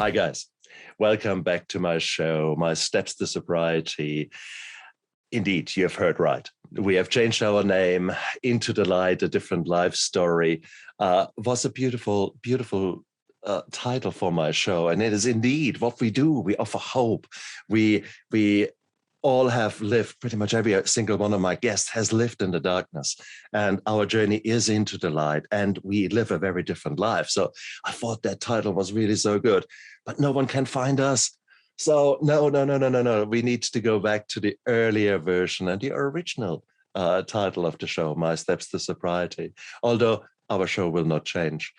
Hi, guys. Welcome back to my show, My Steps to Sobriety. Indeed, you have heard right. We have changed our name Into the Light, a different life story. Was a beautiful, beautiful title for my show. And it is indeed what we do. We offer hope. We all have lived, pretty much every single one of my guests has lived in the darkness, and our journey is into the light, and we live a very different life. So I thought that title was really so good, but no one can find us. So no. We need to go back to the earlier version and the original title of the show, My Steps to Sobriety. Although our show will not change.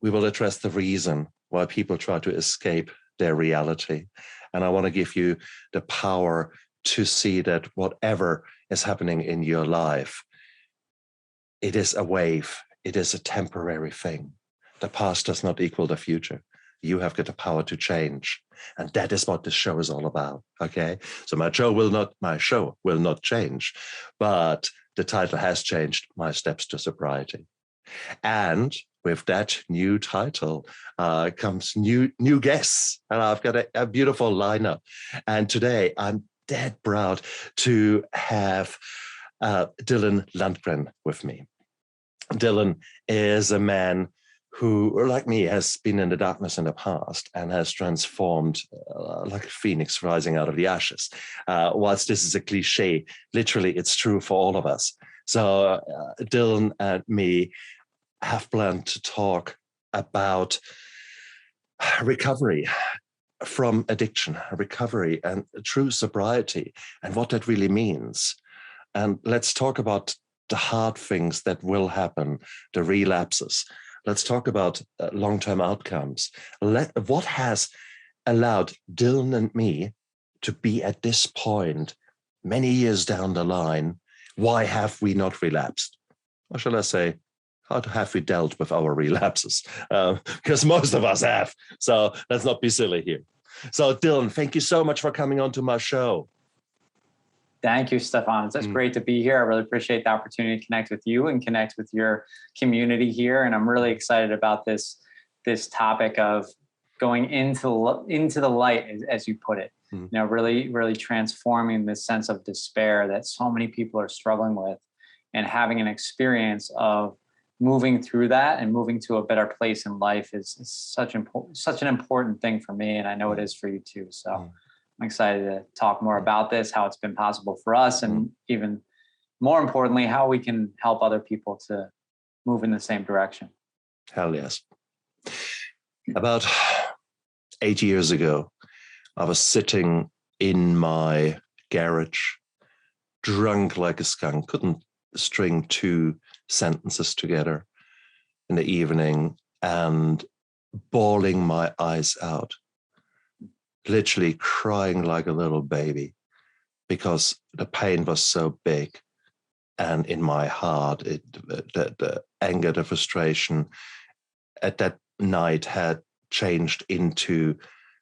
We will address the reason why people try to escape their reality. And I want to give you the power to see that whatever is happening in your life, it is a wave. It is a temporary thing. The past does not equal the future. You have got the power to change. And that is what this show is all about. Okay. So my show will not change, but the title has changed, My Steps to Sobriety. And with that new title comes new guests. And I've got a beautiful lineup. And today I'm dead proud to have Dylan Lundgren with me. Dylan is a man who, like me, has been in the darkness in the past and has transformed like a phoenix rising out of the ashes. Whilst this is a cliche, literally it's true for all of us. So Dylan and me have planned to talk about recovery from addiction, recovery and true sobriety, and what that really means. And let's talk about the hard things that will happen, the relapses. Let's talk about long-term outcomes. What has allowed Dylan and me to be at this point many years down the line? Why have we not relapsed? Or shall I say, how have we dealt with our relapses? Because most of us have. So let's not be silly here. So Dylan, thank you so much for coming on to my show. Thank you, Stefan. It's great to be here. I really appreciate the opportunity to connect with you and connect with your community here. And I'm really excited about this topic of going into the light, as you put it. You know, really transforming this sense of despair that so many people are struggling with, and having an experience of moving through that and moving to a better place in life is such an important thing for me. And I know it is for you too. So I'm excited to talk more about this, how it's been possible for us, and even more importantly, how we can help other people to move in the same direction. Hell yes. About 8 years ago, I was sitting in my garage, drunk like a skunk, couldn't string two sentences together in the evening, and bawling my eyes out, literally crying like a little baby because the pain was so big. And in my heart, the anger, the frustration at that night had changed into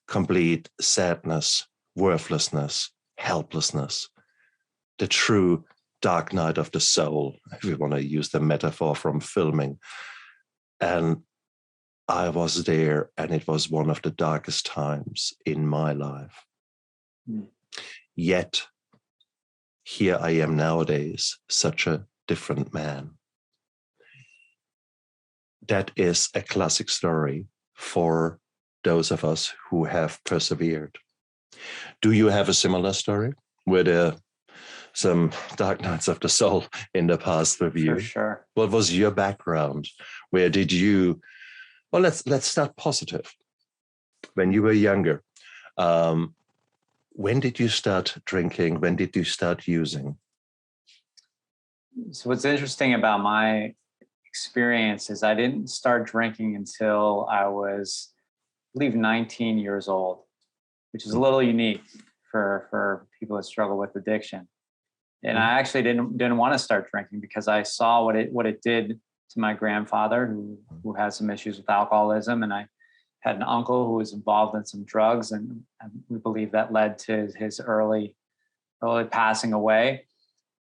complete sadness, worthlessness, helplessness, the true dark night of the soul, if we want to use the metaphor from filming. And I was there, and it was one of the darkest times in my life. Yet, here I am nowadays, such a different man. That is a classic story for those of us who have persevered. Do you have a similar story? Were there some dark nights of the soul in the past with you? For sure. What was your background? Where did you... Well, let's start positive. When you were younger, when did you start drinking? When did you start using? So what's interesting about my experience is I didn't start drinking until I was, I believe, 19 years old, which is a little unique for people that struggle with addiction. And I actually didn't want to start drinking because I saw what it did to my grandfather, who had some issues with alcoholism, and I had an uncle who was involved in some drugs, and we believe that led to his early passing away.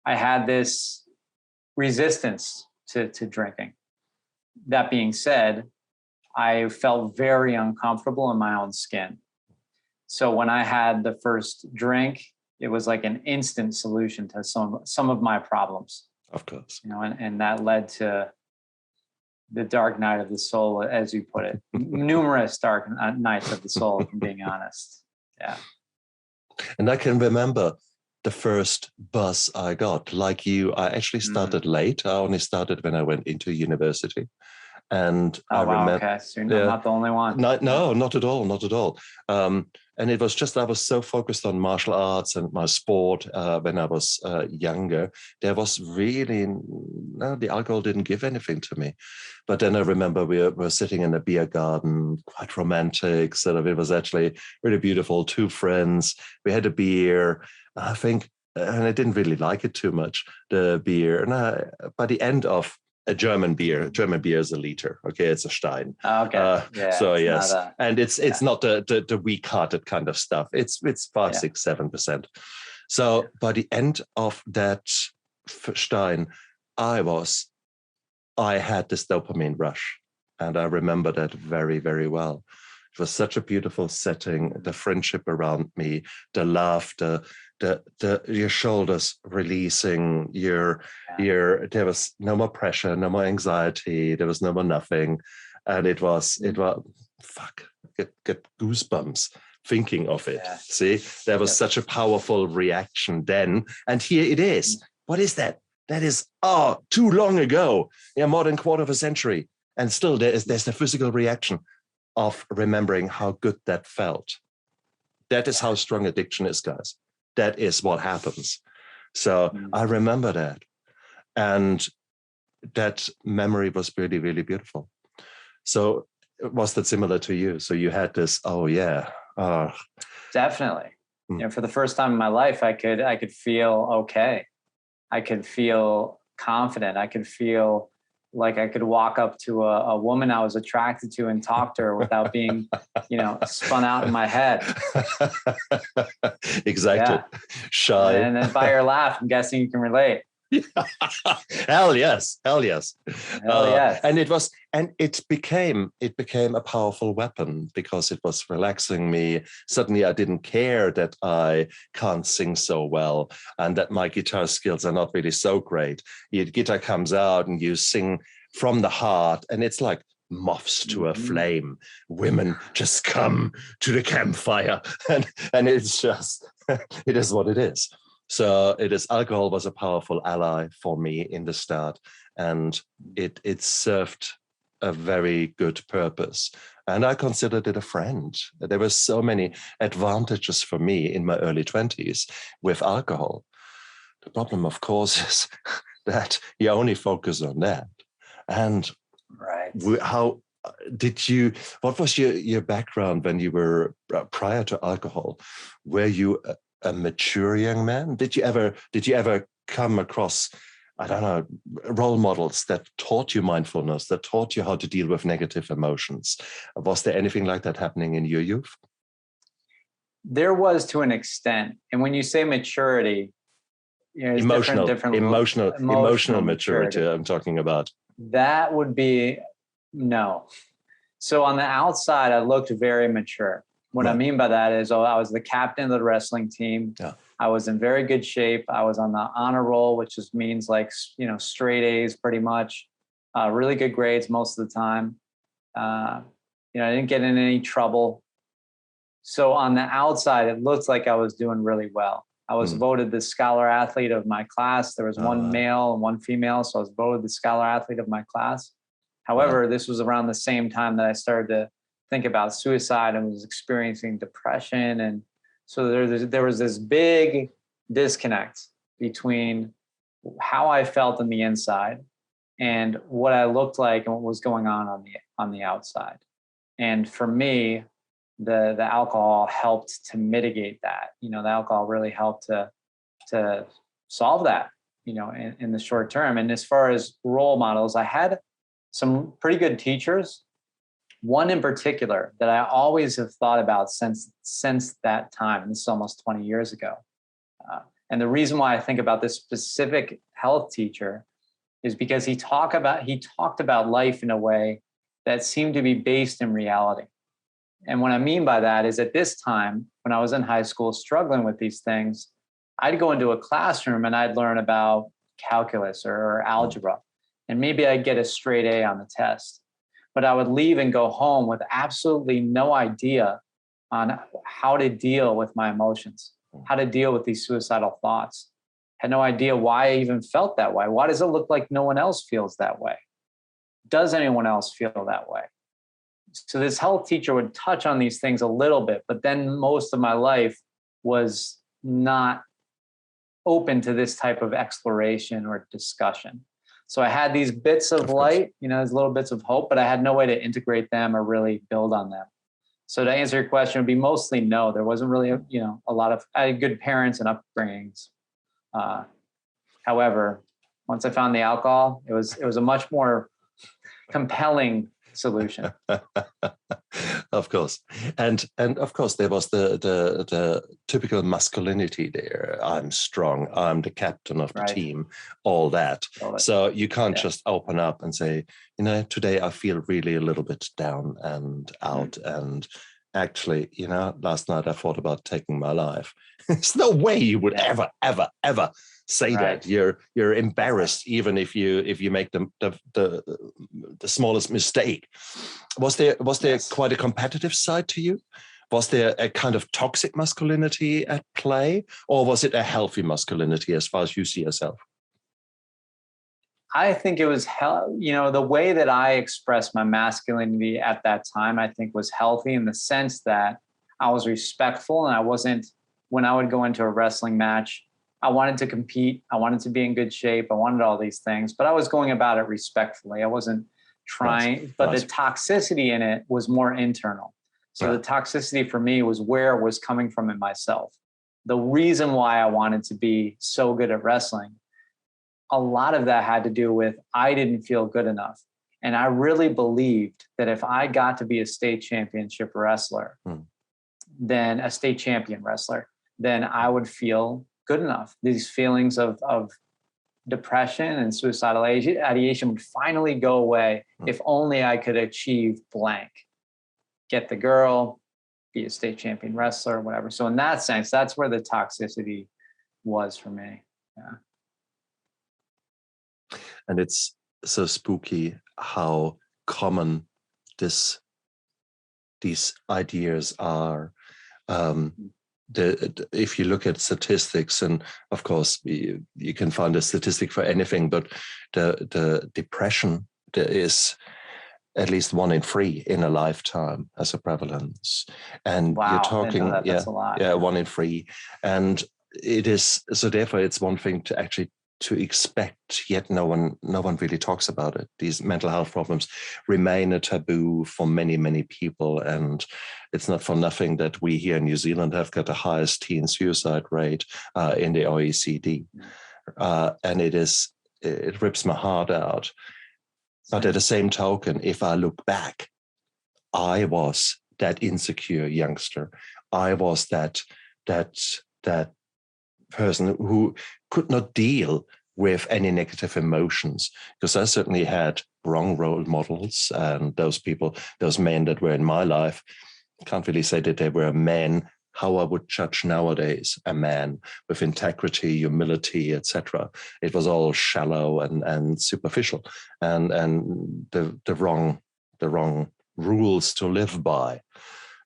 I had this resistance to drinking. That being said, I felt very uncomfortable in my own skin. So when I had the first drink, it was like an instant solution to some of my problems. Of course. And that led to the dark night of the soul, as you put it. Numerous dark nights of the soul, if I'm being honest. Yeah. And I can remember the first bus I got. Like you, I actually started late. I only started when I went into university. And I remember, okay. So you're not the only one. No, not at all, not at all. And it was just, I was so focused on martial arts and my sport when I was younger. There was really, the alcohol didn't give anything to me. But then I remember we were sitting in a beer garden, quite romantic. Sort of, it was actually really beautiful. Two friends, we had a beer, I think, and I didn't really like it too much, the beer. And by the end of a German beer is a liter. Okay, it's a Stein. Okay. So yes, and it's not the weak-hearted kind of stuff. It's 5, 6, 7%. So by the end of that Stein, I had this dopamine rush, and I remember that very, very well. It was such a beautiful setting. The friendship around me, the laughter, your shoulders releasing, there was no more pressure, no more anxiety, there was no more nothing. And it was get goosebumps thinking of it. Yeah. See, there was such a powerful reaction then. And here it is. What is that? That is, too long ago. Yeah, more than a quarter of a century. And still there's the physical reaction of remembering how good that felt. That is how strong addiction is, guys. That is what happens. So I remember that. And that memory was really, really beautiful. So was that similar to you? So you had this, Definitely. For the first time in my life, I could feel okay. I could feel confident. I could feel like I could walk up to a woman I was attracted to and talk to her without being, spun out in my head. Exactly. Yeah. Shy. And then by your laugh, I'm guessing you can relate. Hell yes. Hell yes. And it became a powerful weapon because it was relaxing me. Suddenly I didn't care that I can't sing so well and that my guitar skills are not really so great. Your guitar comes out and you sing from the heart, and it's like moths to a flame. Women just come to the campfire, and it's just it is what it is. So alcohol was a powerful ally for me in the start, and it served a very good purpose. And I considered it a friend. There were so many advantages for me in my early 20s with alcohol. The problem, of course, is that you only focus on that. And what was your background when you were prior to alcohol? Were you a mature young man? Did you ever come across, I don't know, role models that taught you mindfulness, that taught you how to deal with negative emotions? Was there anything like that happening in your youth? There was, to an extent. And when you say maturity, emotional maturity I'm talking about. That would be no. So on the outside, I looked very mature. What I mean by that is, I was the captain of the wrestling team. Yeah. I was in very good shape. I was on the honor roll, which just means like, straight A's pretty much, really good grades most of the time. I didn't get in any trouble. So on the outside, it looked like I was doing really well. I was voted the scholar athlete of my class. There was one male and one female. So I was voted the scholar athlete of my class. However, this was around the same time that I started to think about suicide and was experiencing depression. And so there was this big disconnect between how I felt on the inside and what I looked like and what was going on the outside. And for me, the alcohol helped to mitigate that. The alcohol really helped to solve that, in the short term. And as far as role models, I had some pretty good teachers. One in particular that I always have thought about since that time. And this is almost 20 years ago. And the reason why I think about this specific health teacher is because he talked about life in a way that seemed to be based in reality. And what I mean by that is at this time, when I was in high school struggling with these things, I'd go into a classroom and I'd learn about calculus or algebra, and maybe I'd get a straight A on the test. But I would leave and go home with absolutely no idea on how to deal with my emotions, how to deal with these suicidal thoughts. Had no idea why I even felt that way. Why does it look like no one else feels that way? Does anyone else feel that way? So this health teacher would touch on these things a little bit, but then most of my life was not open to this type of exploration or discussion. So I had these bits of light, these little bits of hope, but I had no way to integrate them or really build on them. So to answer your question, it would be mostly no. There wasn't really, a lot of, I had good parents and upbringings. However, once I found the alcohol, it was a much more compelling solution. Of course. And of course there was the typical masculinity there. I'm strong, I'm the captain of the team, all that. So you can't just open up and say, today I feel really a little bit down and out. And actually, last night I thought about taking my life. There's no way you would ever say that. You're embarrassed even if you make the smallest mistake. Was there quite a competitive side to you? Was there a kind of toxic masculinity at play, or was it a healthy masculinity as far as you see yourself? I think it was the way that I expressed my masculinity at that time, I think was healthy in the sense that I was respectful, and I wasn't, when I would go into a wrestling match, I wanted to compete. I wanted to be in good shape. I wanted all these things, but I was going about it respectfully. I wasn't trying, but the toxicity in it was more internal. So the toxicity for me was where it was coming from in myself. The reason why I wanted to be so good at wrestling, a lot of that had to do with I didn't feel good enough. And I really believed that if I got to be a state championship wrestler, then a state champion wrestler, then I would feel good enough. These feelings of depression and suicidal ideation would finally go away if only I could achieve blank. Get the girl, be a state champion wrestler, whatever. So in that sense, that's where the toxicity was for me. Yeah. And it's so spooky how common these ideas are. If you look at statistics, and of course you can find a statistic for anything, but the depression, there is at least 1 in 3 in a lifetime as a prevalence. And you're talking, that's a lot. 1 in 3. And it is, so therefore it's one thing to actually to expect, yet no one really talks about it. These mental health problems remain a taboo for many, many people. And it's not for nothing that we here in New Zealand have got the highest teen suicide rate in the OECD. And it rips my heart out. But at the same token, if I look back, I was that insecure youngster. I was that person who could not deal with any negative emotions, because I certainly had wrong role models, and those men that were in my life, can't really say that they were men how I would judge nowadays a man with integrity, humility, etc. It was all shallow and superficial, and the wrong rules to live by.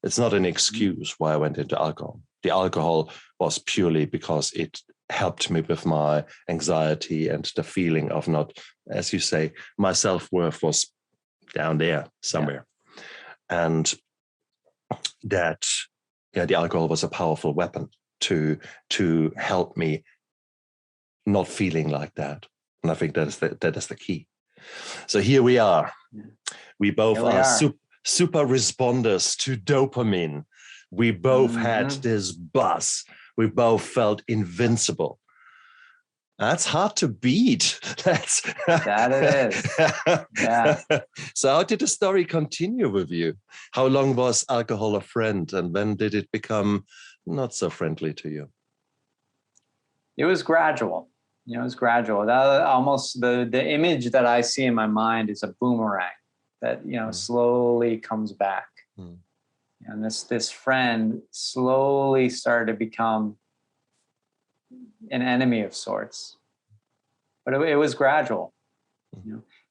It's not an excuse why I went into alcohol. The alcohol was purely because it helped me with my anxiety and the feeling of not, as you say, my self-worth was down there somewhere. Yeah. And that, the alcohol was a powerful weapon to help me not feeling like that. And I think that is the key. So here we are. We both are super responders to dopamine. We both had this buzz. We both felt invincible. That's hard to beat. That it is. Yeah. So how did the story continue with you? How long was alcohol a friend, and when did it become not so friendly to you? It was gradual. It was gradual. That almost the image that I see in my mind is a boomerang that, slowly comes back. And this friend slowly started to become an enemy of sorts, but it was gradual.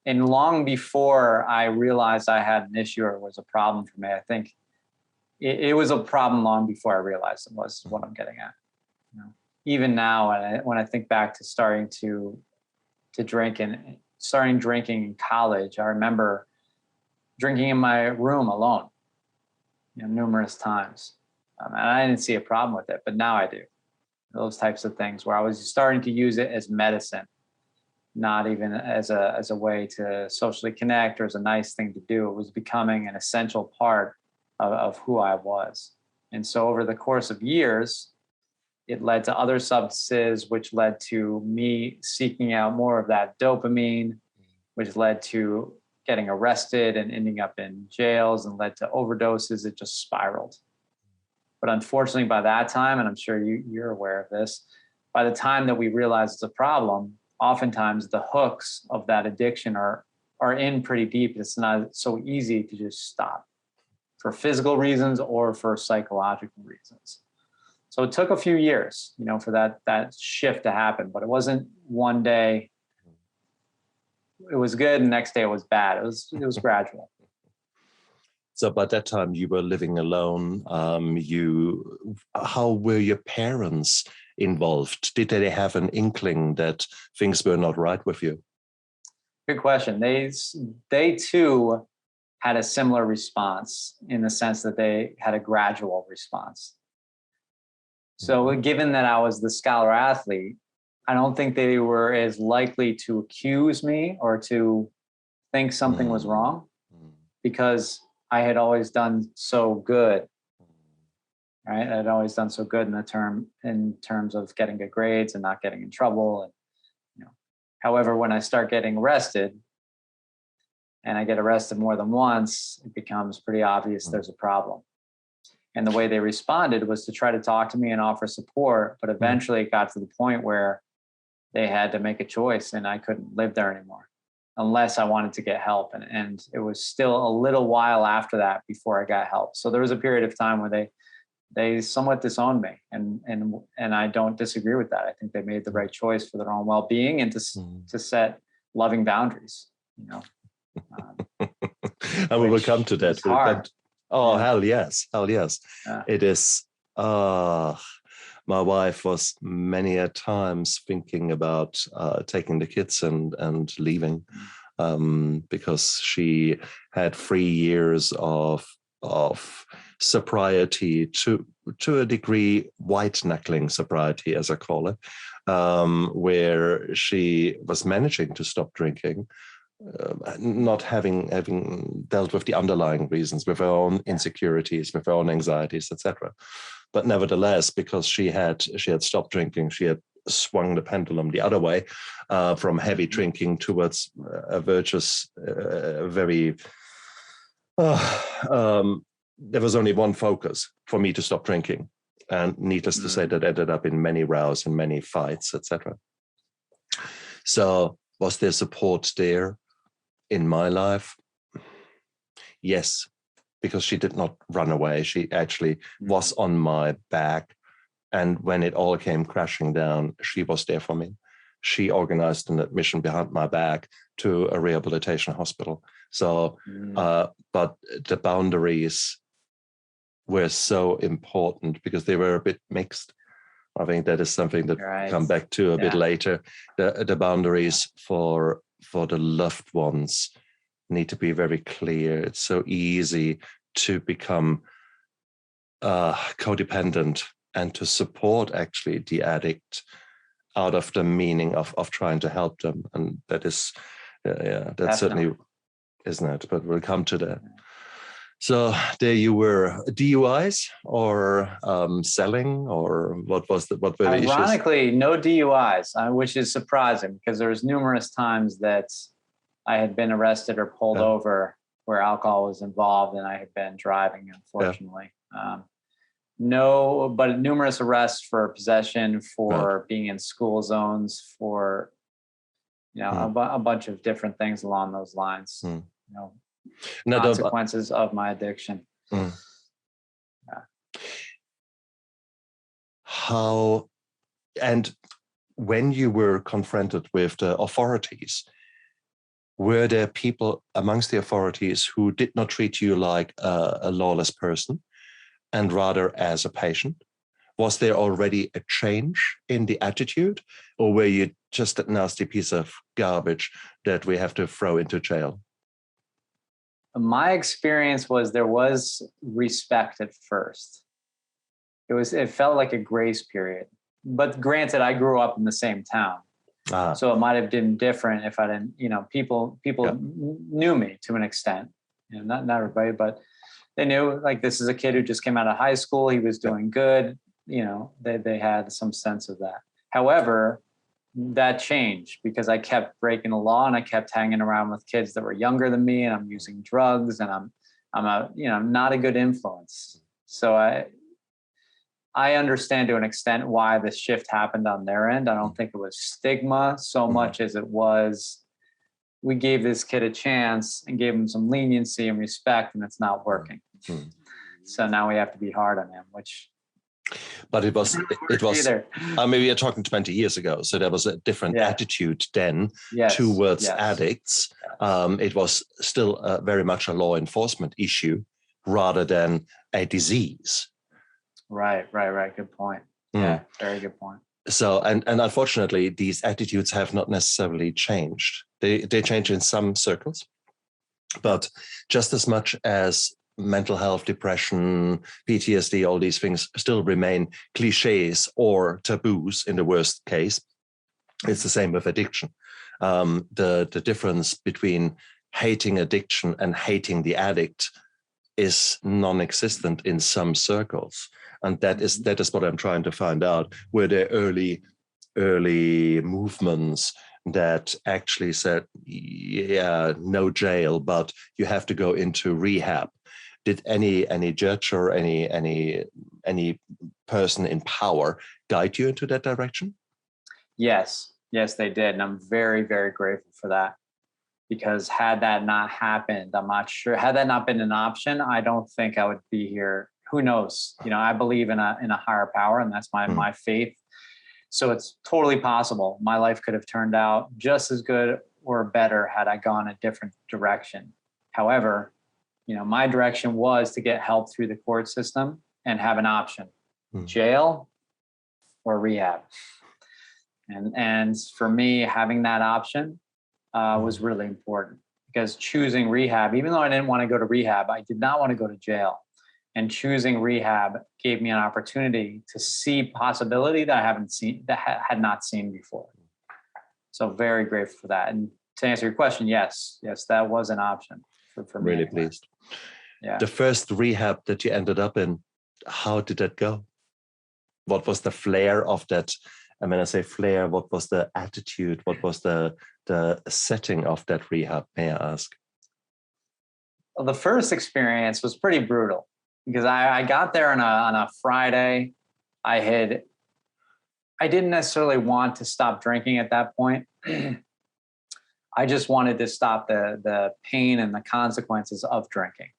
And long before I realized I had an issue or it was a problem for me, I think it was a problem long before I realized it was what I'm getting at. Even now, when I think back to starting to drink and starting drinking in college, I remember drinking in my room alone, numerous times. And I didn't see a problem with it, but now I do. Those types of things where I was starting to use it as medicine, not even as a way to socially connect or as a nice thing to do. It was becoming an essential part of who I was. And so over the course of years, it led to other substances, which led to me seeking out more of that dopamine, which led to getting arrested and ending up in jails and led to overdoses. It just spiraled. But unfortunately, by that time, and I'm sure you're aware of this, by the time that we realize it's a problem, oftentimes the hooks of that addiction are in pretty deep. It's not so easy to just stop for physical reasons or for psychological reasons. So it took a few years, for that shift to happen, but it wasn't one day. It was good, and the next day it was bad. It was gradual. So by that time you were living alone. How were your parents involved? Did they have an inkling that things were not right with you? Good question. They too had a similar response in the sense that they had a gradual response. So given that I was the scholar athlete, I don't think they were as likely to accuse me or to think something was wrong because I had always done so good, right? I'd always done so good in terms of getting good grades and not getting in trouble. And, however, when I start getting arrested and I get arrested more than once, it becomes pretty obvious there's a problem. And the way they responded was to try to talk to me and offer support. But eventually it got to the point where they had to make a choice and I couldn't live there anymore unless I wanted to get help. And it was still a little while after that before I got help. So there was a period of time where they somewhat disowned me. And I don't disagree with that. I think they made the right choice for their own well-being and to set loving boundaries, And we will come to that. Oh, yeah. Hell yes. Yeah. It is. My wife was many a times thinking about taking the kids and leaving because she had 3 years of sobriety to a degree, white knuckling sobriety, as I call it, where she was managing to stop drinking. Not having dealt with the underlying reasons, with her own insecurities, with her own anxieties, etc. But nevertheless, because she had stopped drinking, she had swung the pendulum the other way from heavy drinking towards a virtuous, very. There was only one focus for me to stop drinking, and needless to say, that ended up in many rows and many fights, etc. So, was there support there? In my life, yes, because she did not run away. She actually was on my back. And when it all came crashing down, she was there for me. She organized an admission behind my back to a rehabilitation hospital. So, but the boundaries were so important because they were a bit mixed. I think that is something that we'll come back to a bit later. The boundaries for the loved ones need to be very clear. It's so easy to become codependent and to support actually the addict out of the meaning of trying to help them. And that is, that certainly isn't it, but we'll come to that. So there you were, DUIs or selling, or what were the issues? Ironically, no DUIs, which is surprising because there was numerous times that I had been arrested or pulled over where alcohol was involved and I had been driving, unfortunately. No, but numerous arrests for possession, for being in school zones, for, a bunch of different things along those lines. consequences of my addiction. Mm. Yeah. How, and when you were confronted with the authorities, were there people amongst the authorities who did not treat you like a lawless person and rather as a patient? Was there already a change in the attitude, or were you just a nasty piece of garbage that we have to throw into jail? My experience was there was respect at first. It felt like a grace period. But granted, I grew up in the same town. So it might have been different if I didn't, people knew me to an extent. Not everybody, but they knew, like, this is a kid who just came out of high school. He was doing good. They had some sense of that. However, that changed because I kept breaking the law and I kept hanging around with kids that were younger than me, and I'm using drugs, and I'm not a good influence. So I understand to an extent why the shift happened on their end. I don't think it was stigma so much as it was, we gave this kid a chance and gave him some leniency and respect, and it's not working. So now we have to be hard on him, but it was maybe you're talking 20 years ago. So there was a different attitude then towards addicts. It was still very much a law enforcement issue rather than a disease. Right. Good point. Yeah, very good point. So, and unfortunately, these attitudes have not necessarily changed. They change in some circles, but just as much as mental health, depression, PTSD, all these things still remain cliches or taboos in the worst case, it's the same with addiction. The difference between hating addiction and hating the addict is non-existent in some circles. And that is what I'm trying to find out. Were there early movements that actually said, yeah, no jail, but you have to go into rehab? Did any judge or any person in power guide you into that direction? Yes, they did. And I'm very, very grateful for that. Because had that not happened, I'm not sure. Had that not been an option, I don't think I would be here. Who knows? I believe in a higher power, and that's my faith. So it's totally possible. My life could have turned out just as good or better had I gone a different direction. However, my direction was to get help through the court system and have an option, jail or rehab. And for me, having that option was really important, because choosing rehab, even though I didn't want to go to rehab, I did not want to go to jail. And choosing rehab gave me an opportunity to see possibility that I had not seen before. So very grateful for that. And to answer your question, yes, that was an option for me. Really pleased. Yeah. The first rehab that you ended up in, how did that go? What was the flair of that? And when I say flair, what was the attitude? What was the setting of that rehab, may I ask? Well, the first experience was pretty brutal, because I got there on a Friday. I didn't necessarily want to stop drinking at that point. I just wanted to stop the pain and the consequences of drinking.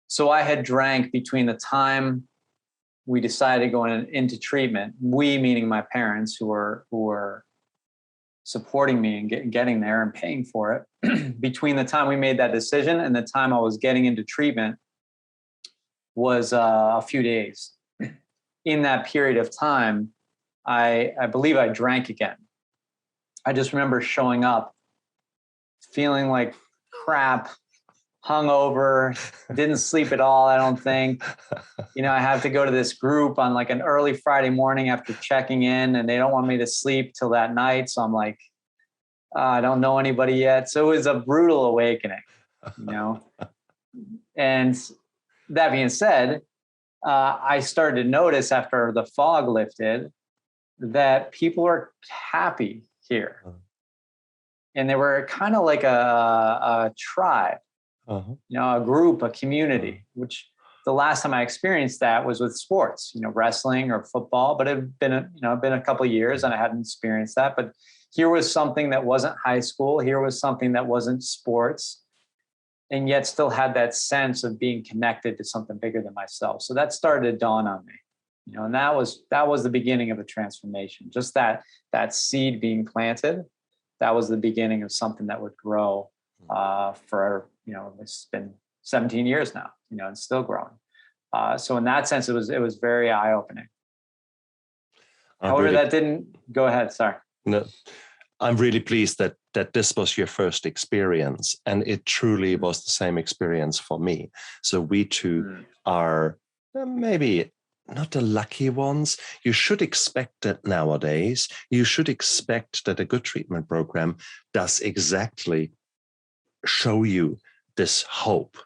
So I had drank between the time we decided going into treatment, we meaning my parents who were supporting me and getting there and paying for it. Between the time we made that decision and the time I was getting into treatment was a few days. In that period of time, I believe I drank again. I just remember showing up feeling like crap, hungover, didn't sleep at all, I don't think. I have to go to this group on like an early Friday morning after checking in, and they don't want me to sleep till that night. So I'm like, I don't know anybody yet. So it was a brutal awakening, And that being said, I started to notice after the fog lifted that people are happy here. And they were kind of like a tribe, a group, a community, which the last time I experienced that was with sports, wrestling or football, but it had been a couple of years and I hadn't experienced that. But here was something that wasn't high school. Here was something that wasn't sports. and yet still had that sense of being connected to something bigger than myself. So that started to dawn on me, and that was the beginning of a transformation. Just that seed being planted, that was the beginning of something that would grow for, it's been 17 years now, and still growing. So in that sense, it was very eye-opening. However, that didn't go ahead. Sorry. No, I'm really pleased that this was your first experience, and it truly was the same experience for me. So we two are maybe not the lucky ones. You should expect that nowadays. You should expect that a good treatment program does exactly show you this hope.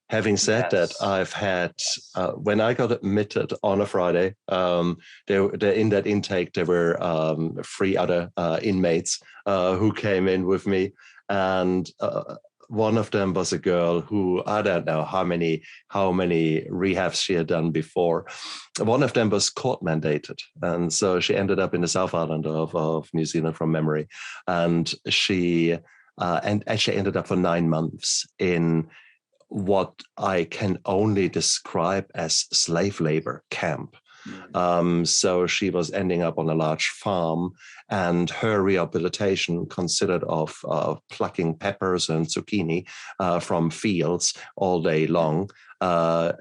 Having said that, I've had, when I got admitted on a Friday, in that intake, there were 3 other inmates who came in with me. And one of them was a girl who, I don't know how many rehabs she had done before. One of them was court mandated. And so she ended up in the South Island of New Zealand from memory. And she actually ended up for 9 months in what I can only describe as slave labor camp. So she was ending up on a large farm, and her rehabilitation consisted of plucking peppers and zucchini from fields all day long,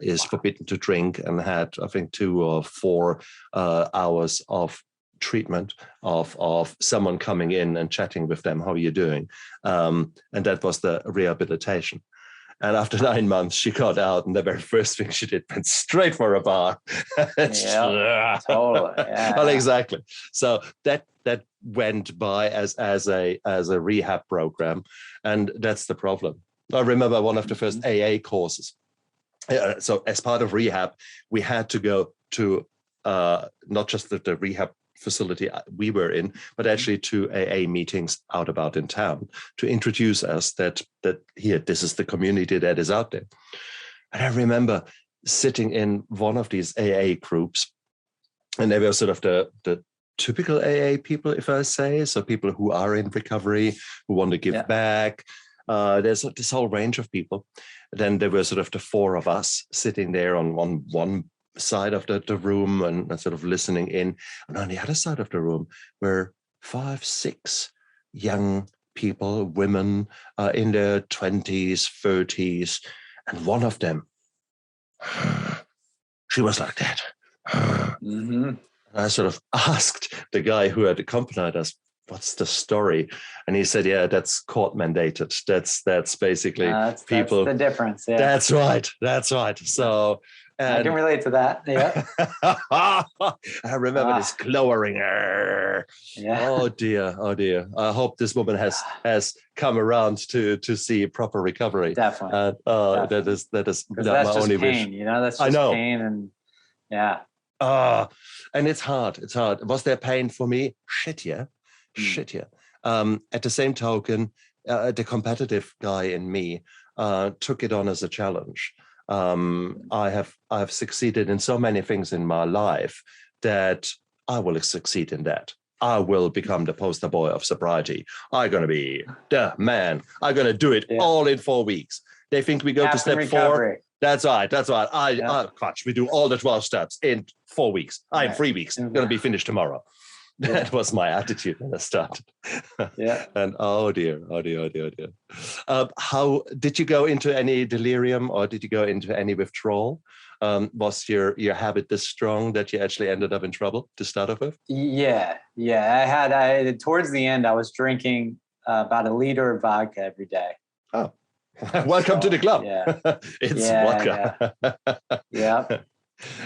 is forbidden to drink, and had, I think, 2 or 4 hours of treatment of someone coming in and chatting with them, how are you doing? And that was the rehabilitation. And after 9 months, she got out, and the very first thing she did went straight for a bar. Totally. Yeah. Well, exactly. So that went by as a rehab program, and that's the problem. I remember one of the first AA courses. So as part of rehab, we had to go to not just the rehab facility we were in, but actually to AA meetings out about in town to introduce us that here, this is the community that is out there. And I remember sitting in one of these AA groups, and they were sort of the typical AA people, if I say, so people who are in recovery, who want to give back. There's this whole range of people. Then there were sort of the 4 of us sitting there on one side of the room and sort of listening in. And on the other side of the room were 5, 6 young people, women in their 20s, 30s. And one of them, she was like that. And I sort of asked the guy who had accompanied us, what's the story? And he said, yeah, that's court mandated. That's basically people. That's the difference. Yeah. That's right. So, and I can relate to that. Yeah. I remember this glowering. Yeah. Oh dear. I hope this woman has come around to see proper recovery. Definitely. Definitely. That is not that's my just only pain, wish. That's just pain, and and it's hard. Was there pain for me? Shit, yeah. At the same token, the competitive guy in me took it on as a challenge. I have succeeded in so many things in my life that I will succeed in that. I will become the poster boy of sobriety. I'm going to be the man. I'm going to do it all in 4 weeks. They think we go to step 4. That's right. Gosh, we do all the 12 steps in 4 weeks. I'm 3 weeks. I'm going to be finished tomorrow. That was my attitude when I started. And oh dear. How did you go into any delirium, or did you go into any withdrawal? Was your habit this strong that you actually ended up in trouble to start off with? Yeah. I towards the end, I was drinking about 1 liter of vodka every day. Oh, welcome to the club. Yeah. It's vodka.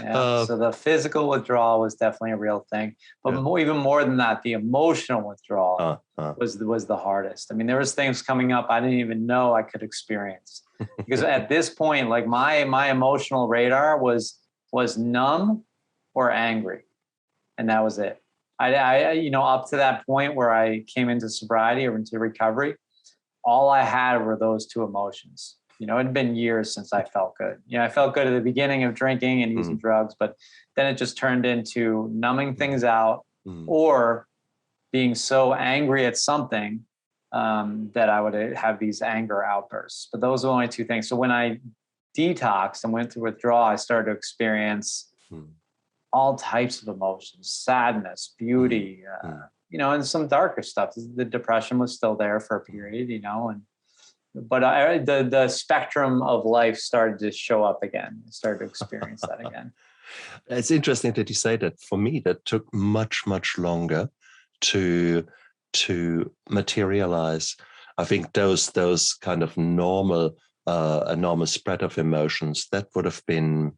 So the physical withdrawal was definitely a real thing, but even more than that, the emotional withdrawal was the hardest. I mean, there was things coming up I didn't even know I could experience, because at this point, like my emotional radar was numb or angry, and that was it. I up to that point where I came into sobriety or into recovery, all I had were those 2 emotions. It had been years since I felt good. I felt good at the beginning of drinking and using drugs, but then it just turned into numbing things out or being so angry at something that I would have these anger outbursts. But those are the only two things. So when I detoxed and went through withdrawal, I started to experience all types of emotions, sadness, beauty, and some darker stuff. The depression was still there for a period, but the spectrum of life started to show up again. I started to experience that again. It's interesting that you say that. For me, that took much, much longer to materialize. I think those kind of normal, a normal spread of emotions, that would have been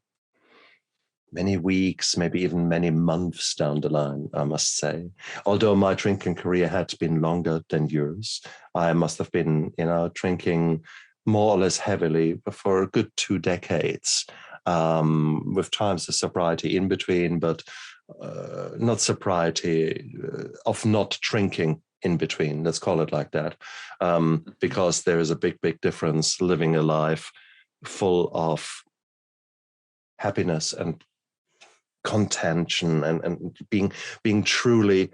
many weeks, maybe even many months down the line, I must say. Although my drinking career had been longer than yours, I must have been, drinking more or less heavily for a good 2 decades, with times of sobriety in between, but not sobriety of not drinking in between. Let's call it like that, because there is a big, big difference living a life full of happiness and contention and being truly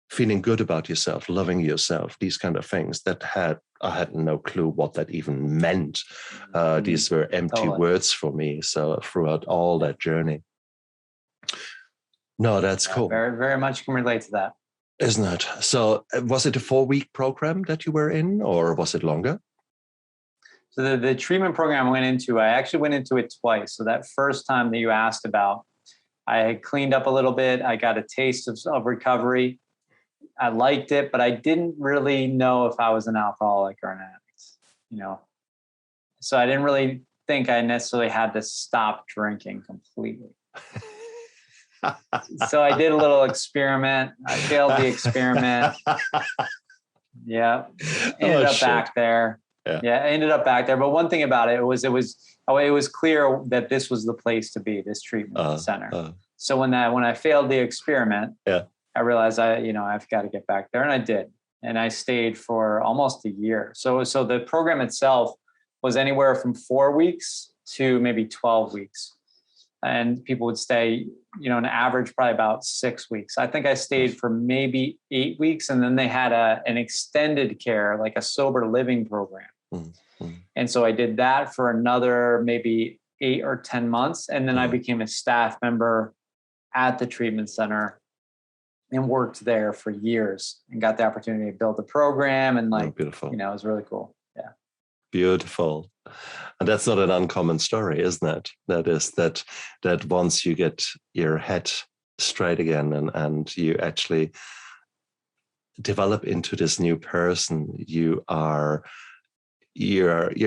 feeling good about yourself, loving yourself, these kind of things I had no clue what that even meant. These were empty words for me. So throughout all that journey. No, that's cool. Very, very much can relate to that. Isn't it? So was it a 4-week program that you were in, or was it longer? So the treatment program I actually went into it twice. So that first time that you asked about, I had cleaned up a little bit. I got a taste of recovery. I liked it, but I didn't really know if I was an alcoholic or an addict, So I didn't really think I necessarily had to stop drinking completely. So I did a little experiment. I failed the experiment. Yeah. Ended up back there. Yeah, I ended up back there. But one thing about it was clear that this was the place to be, this treatment center. So when I failed the experiment, I realized I've got to get back there, and I did. And I stayed for almost a year. So the program itself was anywhere from 4 weeks to maybe 12 weeks. And people would stay, an average probably about 6 weeks. I think I stayed for maybe 8 weeks, and then they had an extended care, like a sober living program. Mm-hmm. And so I did that for another maybe 8 or 10 months. And then I became a staff member at the treatment center and worked there for years and got the opportunity to build the program. And beautiful. It was really cool. Yeah. Beautiful. And that's not an uncommon story, isn't it? That once you get your head straight again and you actually develop into this new person, you're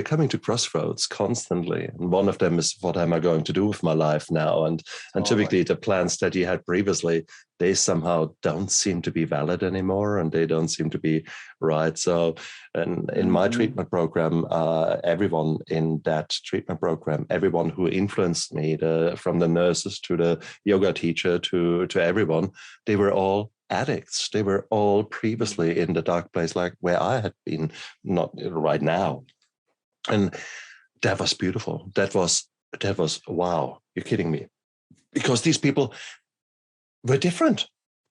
coming to crossroads constantly. And one of them is, what am I going to do with my life now? And typically the plans that you had previously, they somehow don't seem to be valid anymore, and they don't seem to be right. So in my treatment program, everyone in that treatment program, everyone who influenced me, from the nurses to the yoga teacher to everyone, they were all addicts. They were all previously in the dark place, like where I had been, not right now. And that was beautiful. That was wow. You're kidding me. Because these people were different.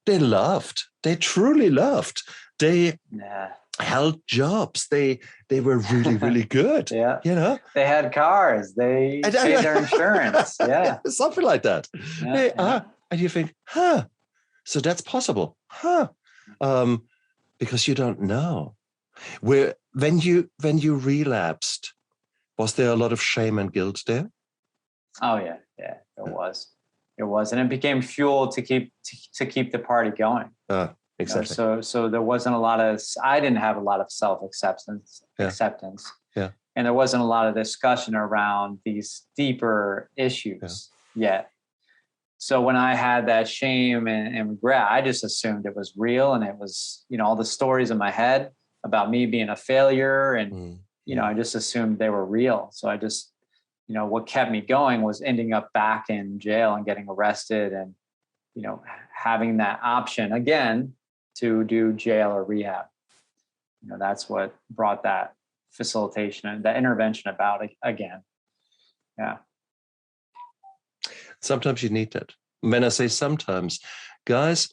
They truly loved. They held jobs. They were really, really good. Yeah. They had cars. They paid their insurance. Yeah. Something like that. And you think, so that's possible, because you don't know. When you relapsed, was there a lot of shame and guilt there? Oh yeah, it was, and it became fuel to keep the party going. Exactly. So there wasn't a lot of. I didn't have a lot of acceptance. Yeah. And there wasn't a lot of discussion around these deeper issues yet. So when I had that shame and regret, I just assumed it was real, and it was, all the stories in my head about me being a failure, and I just assumed they were real. So I just, what kept me going was ending up back in jail and getting arrested, and having that option again to do jail or rehab. That's what brought that facilitation and that intervention about again. Yeah. Sometimes you need that. When I say sometimes, guys,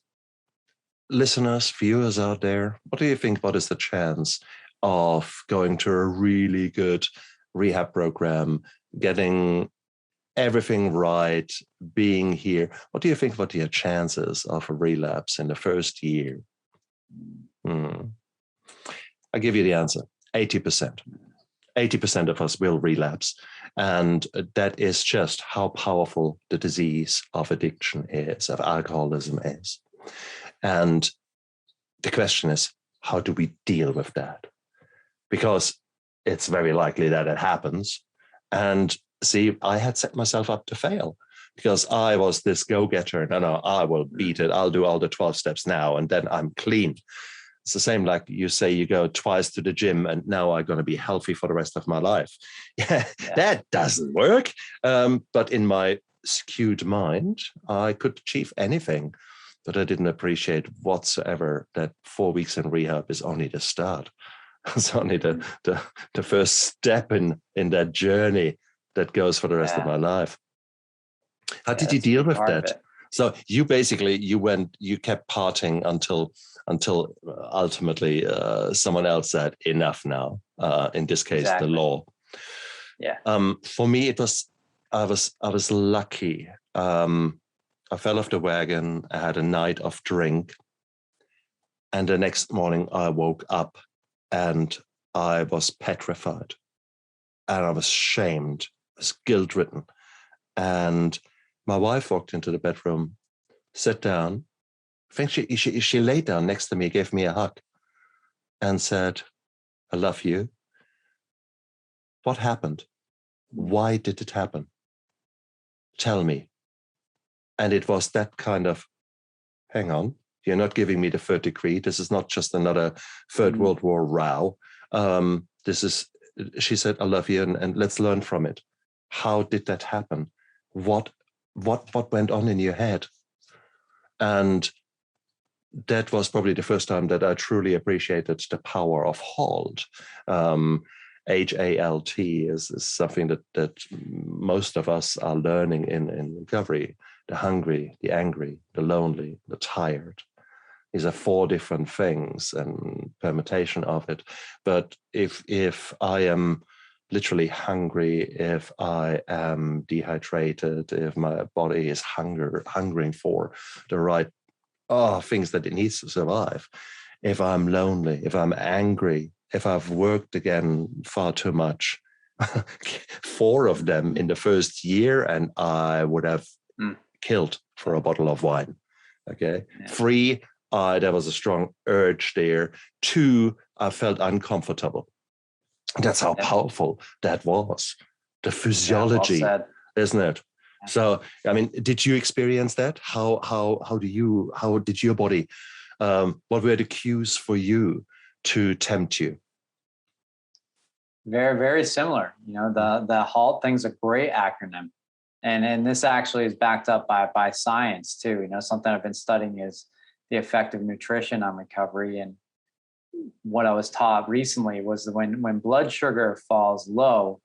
listeners, viewers out there, what do you think? What is the chance of going to a really good rehab program, getting everything right, being here? What do you think about your chances of a relapse in the first year? I'll give you the answer. 80%. 80% of us will relapse. And that is just how powerful the disease of addiction is, of alcoholism is. And the question is, how do we deal with that? Because it's very likely that it happens. And see, I had set myself up to fail because I was this go-getter. No, I will beat it. I'll do all the 12 steps now, and then I'm clean. It's the same like you say you go twice to the gym and now I'm going to be healthy for the rest of my life. Yeah. That doesn't work. But in my skewed mind, I could achieve anything. But I didn't appreciate whatsoever that 4 weeks in rehab is only the start. It's only the first step in that journey that goes for the rest of my life. How did you deal with that? So you basically, you kept partying until ultimately someone else said enough now, in this case, the law. Yeah. For me, I was lucky. I fell off the wagon. I had a night of drink. And the next morning I woke up and I was petrified. And I was shamed, I was guilt-ridden. And my wife walked into the bedroom, sat down. I think she laid down next to me, gave me a hug and said, I love you. What happened? Why did it happen? Tell me. And it was that kind of, hang on, you're not giving me the third degree. This is not just another Third World War row. She said, I love you, and let's learn from it. How did that happen? What went on in your head? And that was probably the first time that I truly appreciated the power of halt. HALT is something that most of us are learning in recovery. The hungry, the angry, the lonely, the tired. These are 4 different things and permutation of it. But if I am literally hungry, if I am dehydrated, if my body is hungering for the right things that it needs to survive, if I'm lonely, if I'm angry, if I've worked again far too much, 4 of them in the first year, and I would have killed for a bottle of wine. Okay. Yeah. 3, there was a strong urge there. 2, I felt uncomfortable. That's how powerful that was. The physiology, isn't it? Yeah. So, I mean, did you experience that? How did your body, what were the cues for you to tempt you? Very, very similar. You know, the HALT thing's a great acronym. And this actually is backed up by science too. You know, something I've been studying is the effect of nutrition on recovery. And what I was taught recently was that when blood sugar falls low,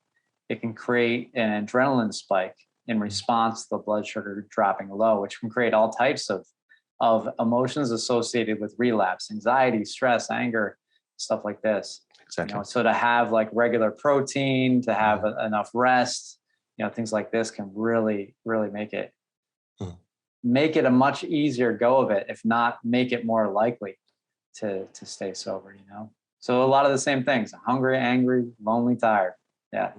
it can create an adrenaline spike in response to the blood sugar dropping low, which can create all types of emotions associated with relapse, anxiety, stress, anger, stuff like this. Exactly. You know, so to have like regular protein, to have enough rest, you know, things like this can really, really make it a much easier go of it, if not make it more likely to stay sober, you know? So a lot of the same things: hungry, angry, lonely, tired. Yeah.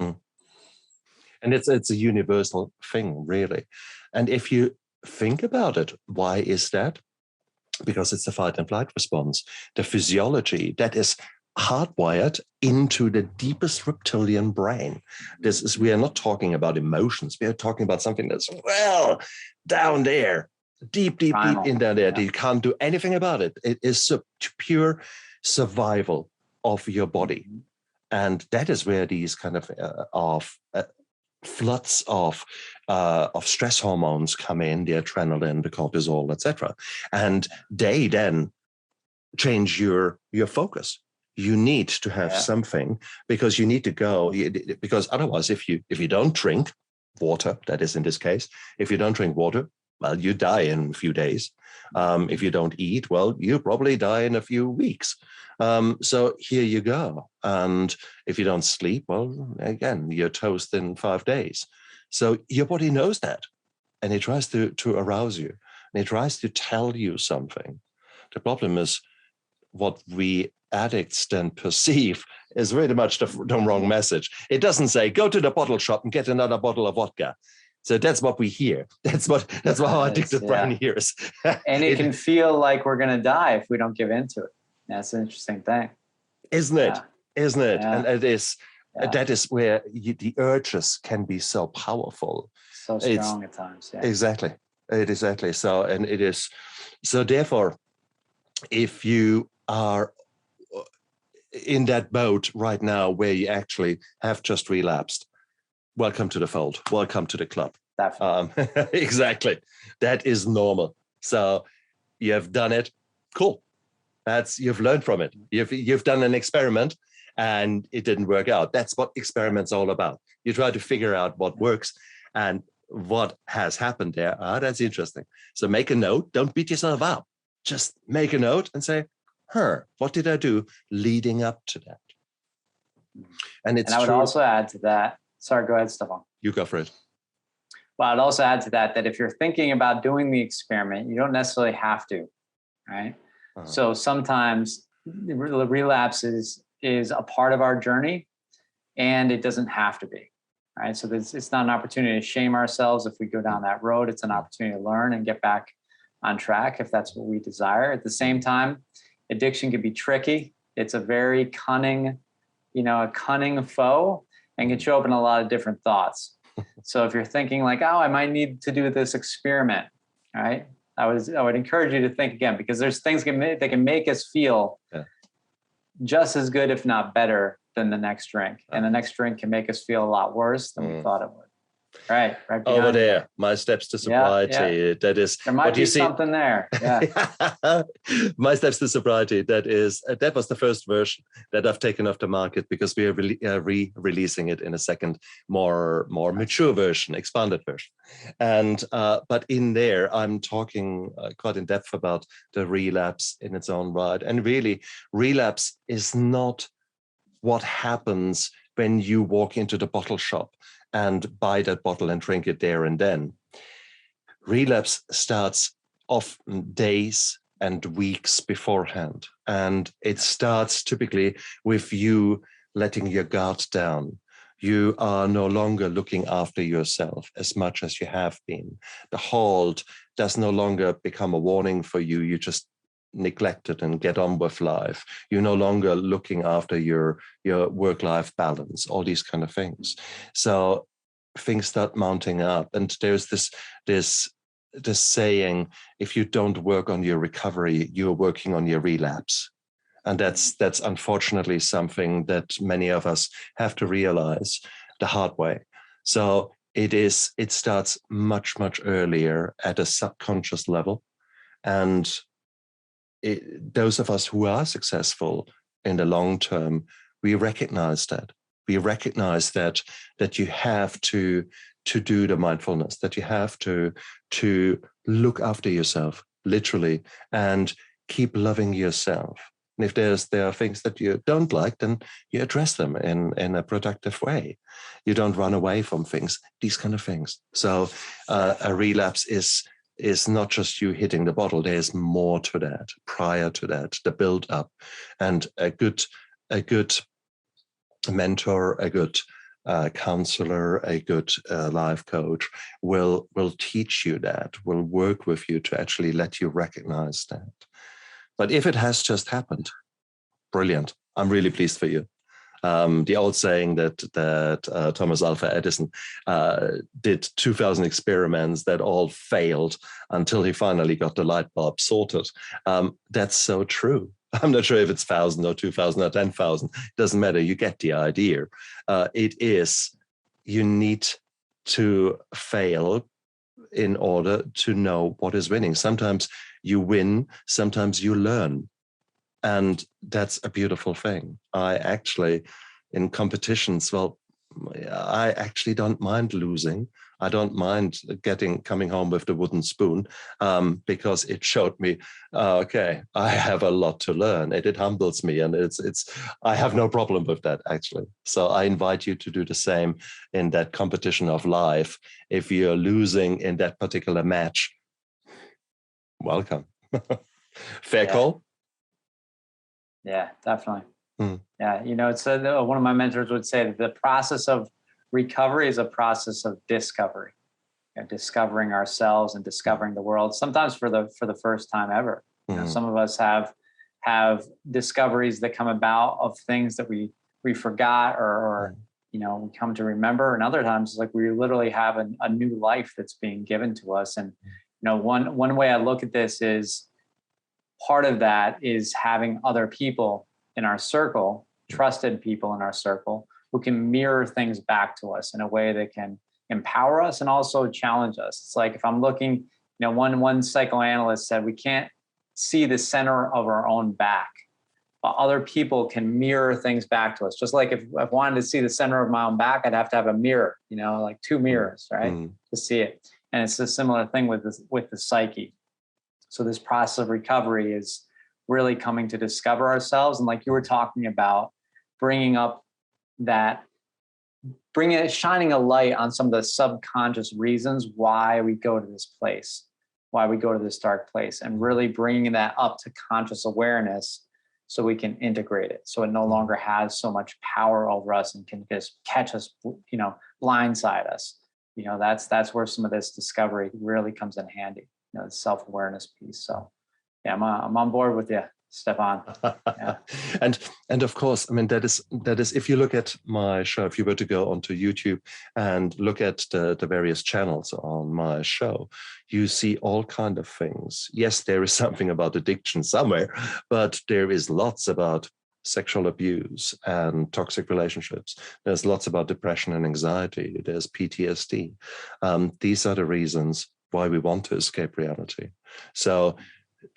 And it's a universal thing, really. And if you think about it, why is that? Because it's a fight and flight response. The physiology that is hardwired into the deepest reptilian brain. We are not talking about emotions. We are talking about something that's down there, deep in there. Yeah. You can't do anything about it. It is pure survival of your body. And that is where these kind of floods of stress hormones come in, the adrenaline, the cortisol, etc. And they then change your focus. You need to have something, because you need to go, because otherwise if you don't drink water, that is in this case, if you don't drink water, well, you die in a few days. If you don't eat, well, you probably die in a few weeks. So here you go. And if you don't sleep, well, again, you're toast in 5 days. So your body knows that. And it tries to arouse you. And it tries to tell you something. The problem is what we addicts then perceive is really much the wrong message. It doesn't say, go to the bottle shop and get another bottle of vodka. So that's what we hear. That's what how addicted brain hears. And it can feel like we're going to die if we don't give into it. That's an interesting thing. Isn't it? Isn't it? Yeah. And it is, that is where the urges can be so powerful. So strong at times. Yeah. Exactly. Exactly. So, and it is, so therefore, if you are in that boat right now where you actually have just relapsed, welcome to the fold. Welcome to the club. Exactly. That is normal. So you have done it. Cool. You've learned from it. You've done an experiment and it didn't work out. That's what experiments all about. You try to figure out what works and what has happened there. That's interesting. So make a note. Don't beat yourself up. Just make a note and say, what did I do leading up to that? And I would also add to that. Sorry, go ahead, Stefan. You go for it. Well, I'd also add to that if you're thinking about doing the experiment, you don't necessarily have to, right? Uh-huh. So sometimes the relapse is a part of our journey and it doesn't have to be, right? So it's not an opportunity to shame ourselves if we go down that road. It's an opportunity to learn and get back on track if that's what we desire. At the same time, addiction can be tricky. It's a very cunning, a cunning foe and can show up in a lot of different thoughts. So if you're thinking like, oh, I might need to do this experiment, right? I would encourage you to think again, because there's things that can make us feel just as good, if not better, than the next drink. And the next drink can make us feel a lot worse than we thought it would. Right over there, my steps to sobriety. That is, there might be something there. Yeah. My steps to sobriety. That was the first version that I've taken off the market because we are re-releasing it in a second, more mature version, expanded version. And but in there, I'm talking quite in depth about the relapse in its own right. And really, relapse is not what happens when you walk into the bottle shop and buy that bottle and drink it there and then. Relapse starts often days and weeks beforehand. And it starts typically with you letting your guard down. You are no longer looking after yourself as much as you have been. The halt does no longer become a warning for you. You just neglect it and get on with life. You're no longer looking after your work-life balance, all these kind of things. So things start mounting up. And there's this saying, if you don't work on your recovery, you're working on your relapse. And that's unfortunately something that many of us have to realize the hard way. So it starts much, much earlier at a subconscious level. And those of us who are successful in the long term, we recognize that. We recognize that you have to do the mindfulness, that you have to look after yourself, literally, and keep loving yourself. And if there are things that you don't like, then you address them in a productive way. You don't run away from things, these kind of things. So a relapse is not just you hitting the bottle. There's more to that, prior to that, the build up. And a good mentor, a good counselor, a good life coach will teach you that, will work with you to actually let you recognize that. But if it has just happened, brilliant. I'm really pleased for you. The old saying that Thomas Alva Edison did 2,000 experiments that all failed until he finally got the light bulb sorted. That's so true. I'm not sure if it's 1,000 or 2,000 or 10,000. It doesn't matter. You get the idea. You need to fail in order to know what is winning. Sometimes you win, sometimes you learn. And that's a beautiful thing. I actually, in competitions, well, I actually don't mind losing. I don't mind coming home with the wooden spoon, because it showed me, okay, I have a lot to learn. It humbles me, and I have no problem with that, actually. So I invite you to do the same in that competition of life. If you're losing in that particular match, welcome. Fair call? Yeah, definitely. Yeah, it's one of my mentors would say that the process of recovery is a process of discovery, discovering ourselves and discovering the world. Sometimes for the first time ever. Some of us have discoveries that come about of things that we forgot or we come to remember, and other times it's like we literally have a new life that's being given to us. And one way I look at this is part of that is having other people in our circle, trusted people in our circle, who can mirror things back to us in a way that can empower us and also challenge us. It's like if I'm looking, one psychoanalyst said we can't see the center of our own back, but other people can mirror things back to us. Just like if I wanted to see the center of my own back, I'd have to have a mirror, like two mirrors, right, to see it. And it's a similar thing with the psyche. So this process of recovery is really coming to discover ourselves. And like you were talking about, shining a light on some of the subconscious reasons why we go to this place, why we go to this dark place, and really bringing that up to conscious awareness so we can integrate it. So it no longer has so much power over us and can just catch us, blindside us. That's where some of this discovery really comes in handy, the self-awareness piece. So yeah, I'm on board with you, Stefan. Yeah. and of course, I mean, that is if you look at my show, if you were to go onto YouTube and look at the various channels on my show, you see all kind of things. Yes, there is something about addiction somewhere, but there is lots about sexual abuse and toxic relationships. There's lots about depression and anxiety. There's PTSD. These are the reasons why we want to escape reality. So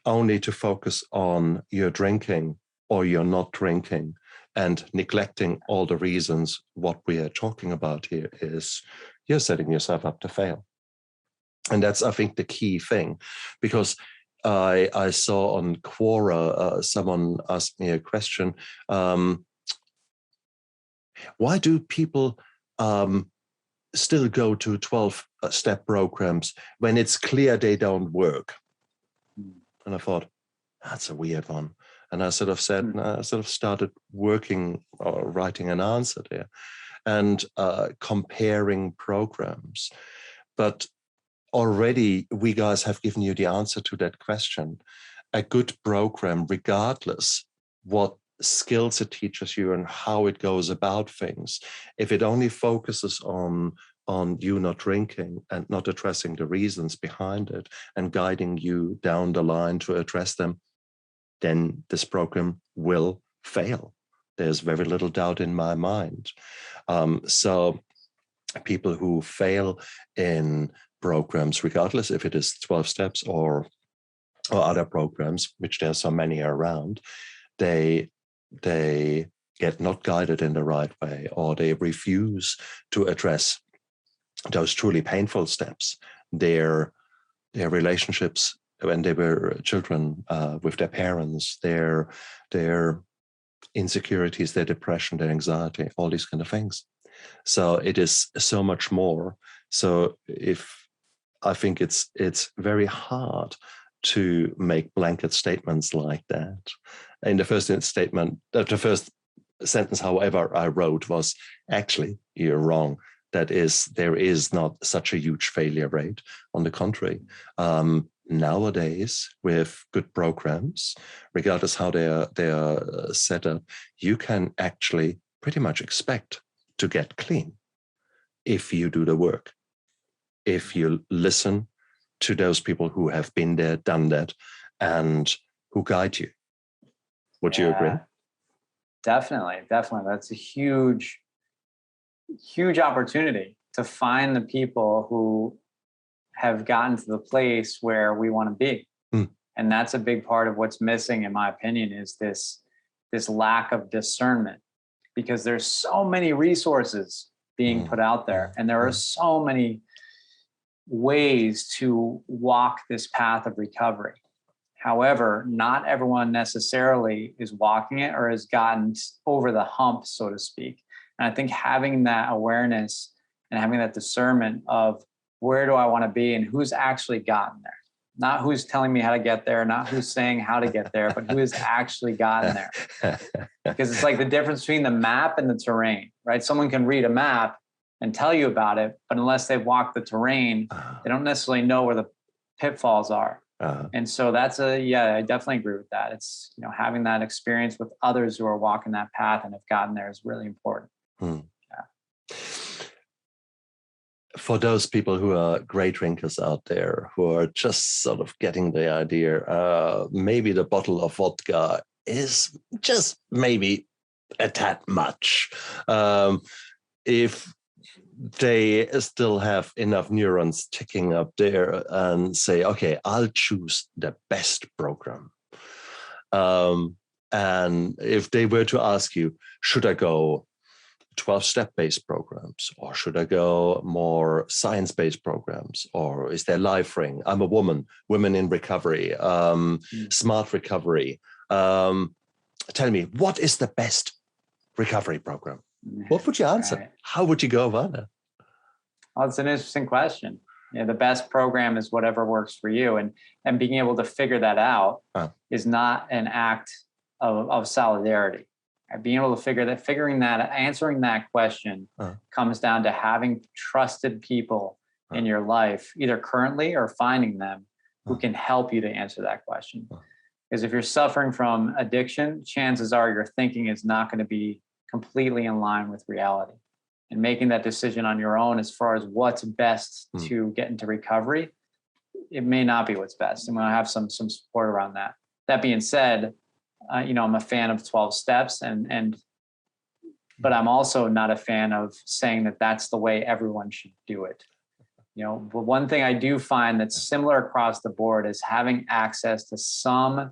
only to focus on your drinking or you're not drinking and neglecting all the reasons what we are talking about here is you're setting yourself up to fail. And that's, I think, the key thing, because I saw on Quora, someone asked me a question. Why do people still go to 12-step programs when it's clear they don't work? And I thought, that's a weird one. And I sort of started working or writing an answer there and comparing programs. But already we guys have given you the answer to that question. A good program, regardless what skills it teaches you and how it goes about things, if it only focuses on you not drinking and not addressing the reasons behind it and guiding you down the line to address them, then this program will fail. There's very little doubt in my mind. So people who fail in programs, regardless if it is 12 steps or other programs, which there are so many around, they get not guided in the right way, or they refuse to address those truly painful steps, their relationships when they were children with their parents, their insecurities, their depression, their anxiety, all these kind of things. So it is so much more. So I think it's very hard to make blanket statements like that. In the first statement, the first sentence, however, I wrote was, actually, you're wrong. There is not such a huge failure rate. On the contrary, nowadays with good programs, regardless how they are set up, you can actually pretty much expect to get clean if you do the work, if you listen to those people who have been there, done that, and who guide you. Would you agree? Definitely. That's a huge opportunity to find the people who have gotten to the place where we want to be. And that's a big part of what's missing, in my opinion, is this lack of discernment, because there's so many resources being put out there. And there are so many ways to walk this path of recovery. However, not everyone necessarily is walking it or has gotten over the hump, so to speak. And I think having that awareness and having that discernment of where do I want to be and who's actually gotten there, not who's telling me how to get there, not who's saying how to get there, but who has actually gotten there. Because it's like the difference between the map and the terrain, right? Someone can read a map and tell you about it, but unless they've walked the terrain, they don't necessarily know where the pitfalls are. And so I definitely agree with that. It's, having that experience with others who are walking that path and have gotten there is really important. Yeah. For those people who are great drinkers out there, who are just sort of getting the idea, maybe the bottle of vodka is just maybe a tad much. If they still have enough neurons ticking up there and say, okay, I'll choose the best program. And if they were to ask you, should I go 12-step-based programs, or should I go more science-based programs, or is there life ring? I'm a woman in recovery, smart recovery. Tell me, what is the best recovery program? What would you answer? Right. How would you go about it? Well, it's an interesting question. The best program is whatever works for you. And being able to figure that out is not an act of solidarity. Being able to answering that question comes down to having trusted people in your life, either currently or finding them who can help you to answer that question. Because if you're suffering from addiction, chances are your thinking is not going to be completely in line with reality. And making that decision on your own as far as what's best to get into recovery, it may not be what's best. And we'll have some support around that. That being said, I'm a fan of 12 steps, but I'm also not a fan of saying that that's the way everyone should do it. But one thing I do find that's similar across the board is having access to some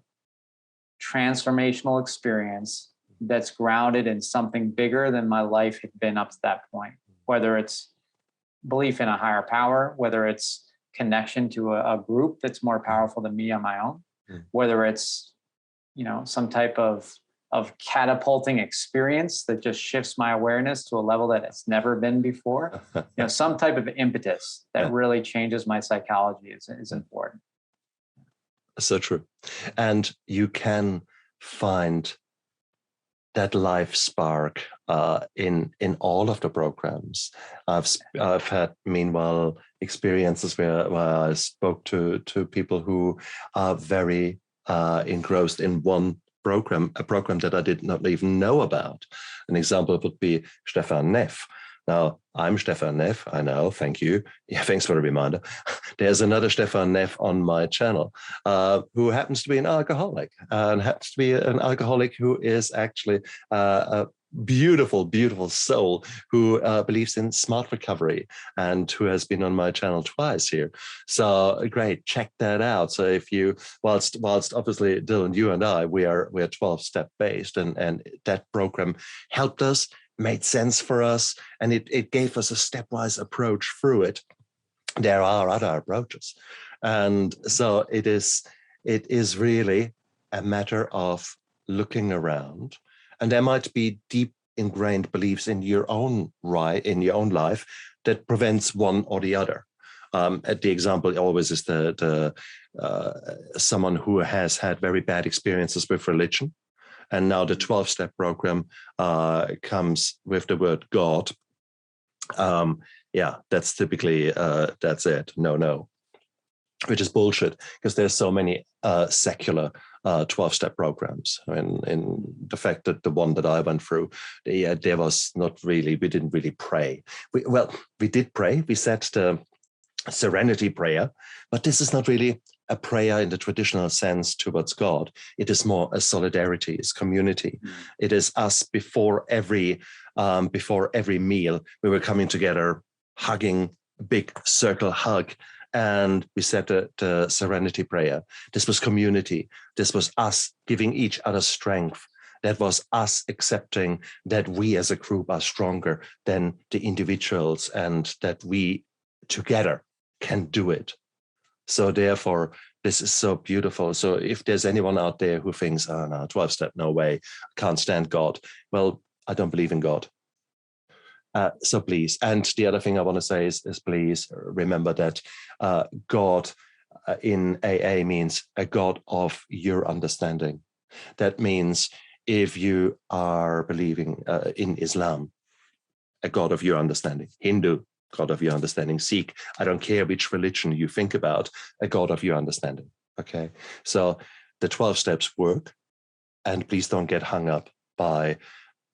transformational experience that's grounded in something bigger than my life had been up to that point, whether it's belief in a higher power, whether it's connection to a group that's more powerful than me on my own, whether it's, some type of catapulting experience that just shifts my awareness to a level that it's never been before, some type of impetus that really changes my psychology is important. So true. And you can find that life spark in all of the programs. I've had, meanwhile, experiences where I spoke to people who are very engrossed in one program, a program that I did not even know about. An example would be Stefan Neff. Now, I'm Stefan Neff, I know, thank you. Yeah, thanks for the reminder. There's another Stefan Neff on my channel who happens to be an alcoholic, and happens to be an alcoholic who is actually a beautiful, beautiful soul who believes in smart recovery and who has been on my channel twice here. So great, check that out. So if you, whilst obviously Dylan, you and I, we are 12-step based, and that program helped us, made sense for us, and it gave us a stepwise approach through it. There are other approaches. And so it is really a matter of looking around, and there might be deep ingrained beliefs in your own life that prevents one or the other. The example always is someone who has had very bad experiences with religion. And now the 12-step program comes with the word God. That's typically, that's it. No, which is bullshit, because there's so many secular 12-step programs. In the fact that the one that I went through, there was not really, we didn't really pray. We did pray. We said the serenity prayer, but this is not really a prayer in the traditional sense towards God. It is more a solidarity, it's community. It is us before every meal, we were coming together, hugging, big circle hug, and we said the serenity prayer. This was community. This was us giving each other strength That was us accepting that we as a group are stronger than the individuals and that we together can do it. So therefore, this is so beautiful. So if there's anyone out there who thinks, oh no, 12-step, no way, I can't stand God. Well, I don't believe in God. So please, and the other thing I want to say is please remember that God in AA means a God of your understanding. That means if you are believing in Islam, a God of your understanding, Hindu, God of your understanding, Sikh, I don't care which religion you think about, a God of your understanding. Okay, so the 12 steps work, and please don't get hung up by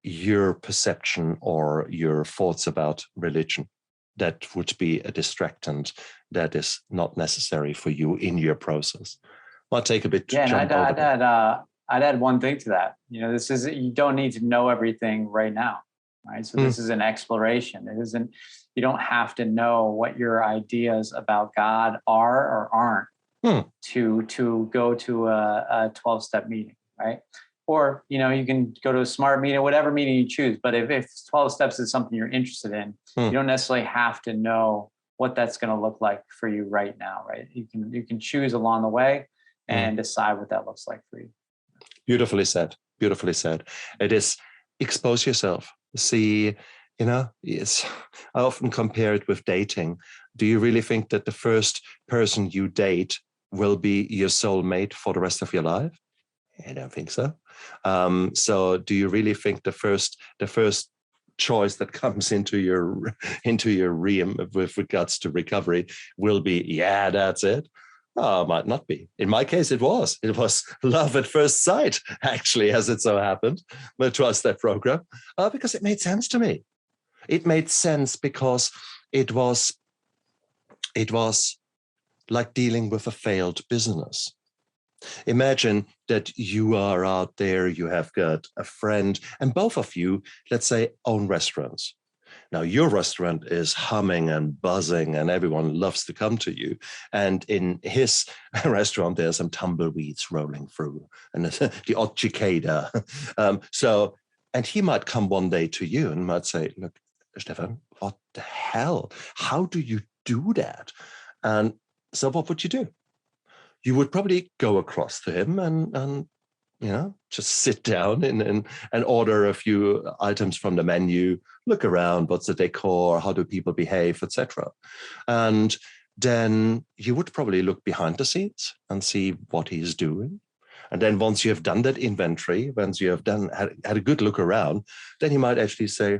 your perception or your thoughts about religion. That would be a distractant that is not necessary for you in your process. Might take a bit to jump over. I'd add one thing to that. This is, you don't need to know everything right now, right? So this is an exploration. It isn't, you don't have to know what your ideas about God are or aren't to go to a 12-step meeting, right? Or, you can go to a SMART meeting, whatever meeting you choose. But if 12 steps is something you're interested in, you don't necessarily have to know what that's going to look like for you right now, right? You can choose along the way and decide what that looks like for you. Beautifully said. Beautifully said. It is expose yourself. See, I often compare it with dating. Do you really think that the first person you date will be your soulmate for the rest of your life? I don't think so. So do you really think the first choice that comes into your realm with regards to recovery will be, yeah, that's it? Oh, might not be. In my case, it was love at first sight, actually, as it so happened, the 12-step program, because it made sense to me. It made sense because it was like dealing with a failed business. Imagine that you are out there, you have got a friend, and both of you, let's say, own restaurants. Now, your restaurant is humming and buzzing, and everyone loves to come to you. And in his restaurant, there's some tumbleweeds rolling through, and the odd cicada. And he might come one day to you and might say, look, Stefan, what the hell? How do you do that? And so what would you do? You would probably go across to him and just sit down and order a few items from the menu, look around, what's the decor, how do people behave, etc. And then you would probably look behind the scenes and see what he's doing. And then once you have done that inventory, once you have had a good look around, then you might actually say,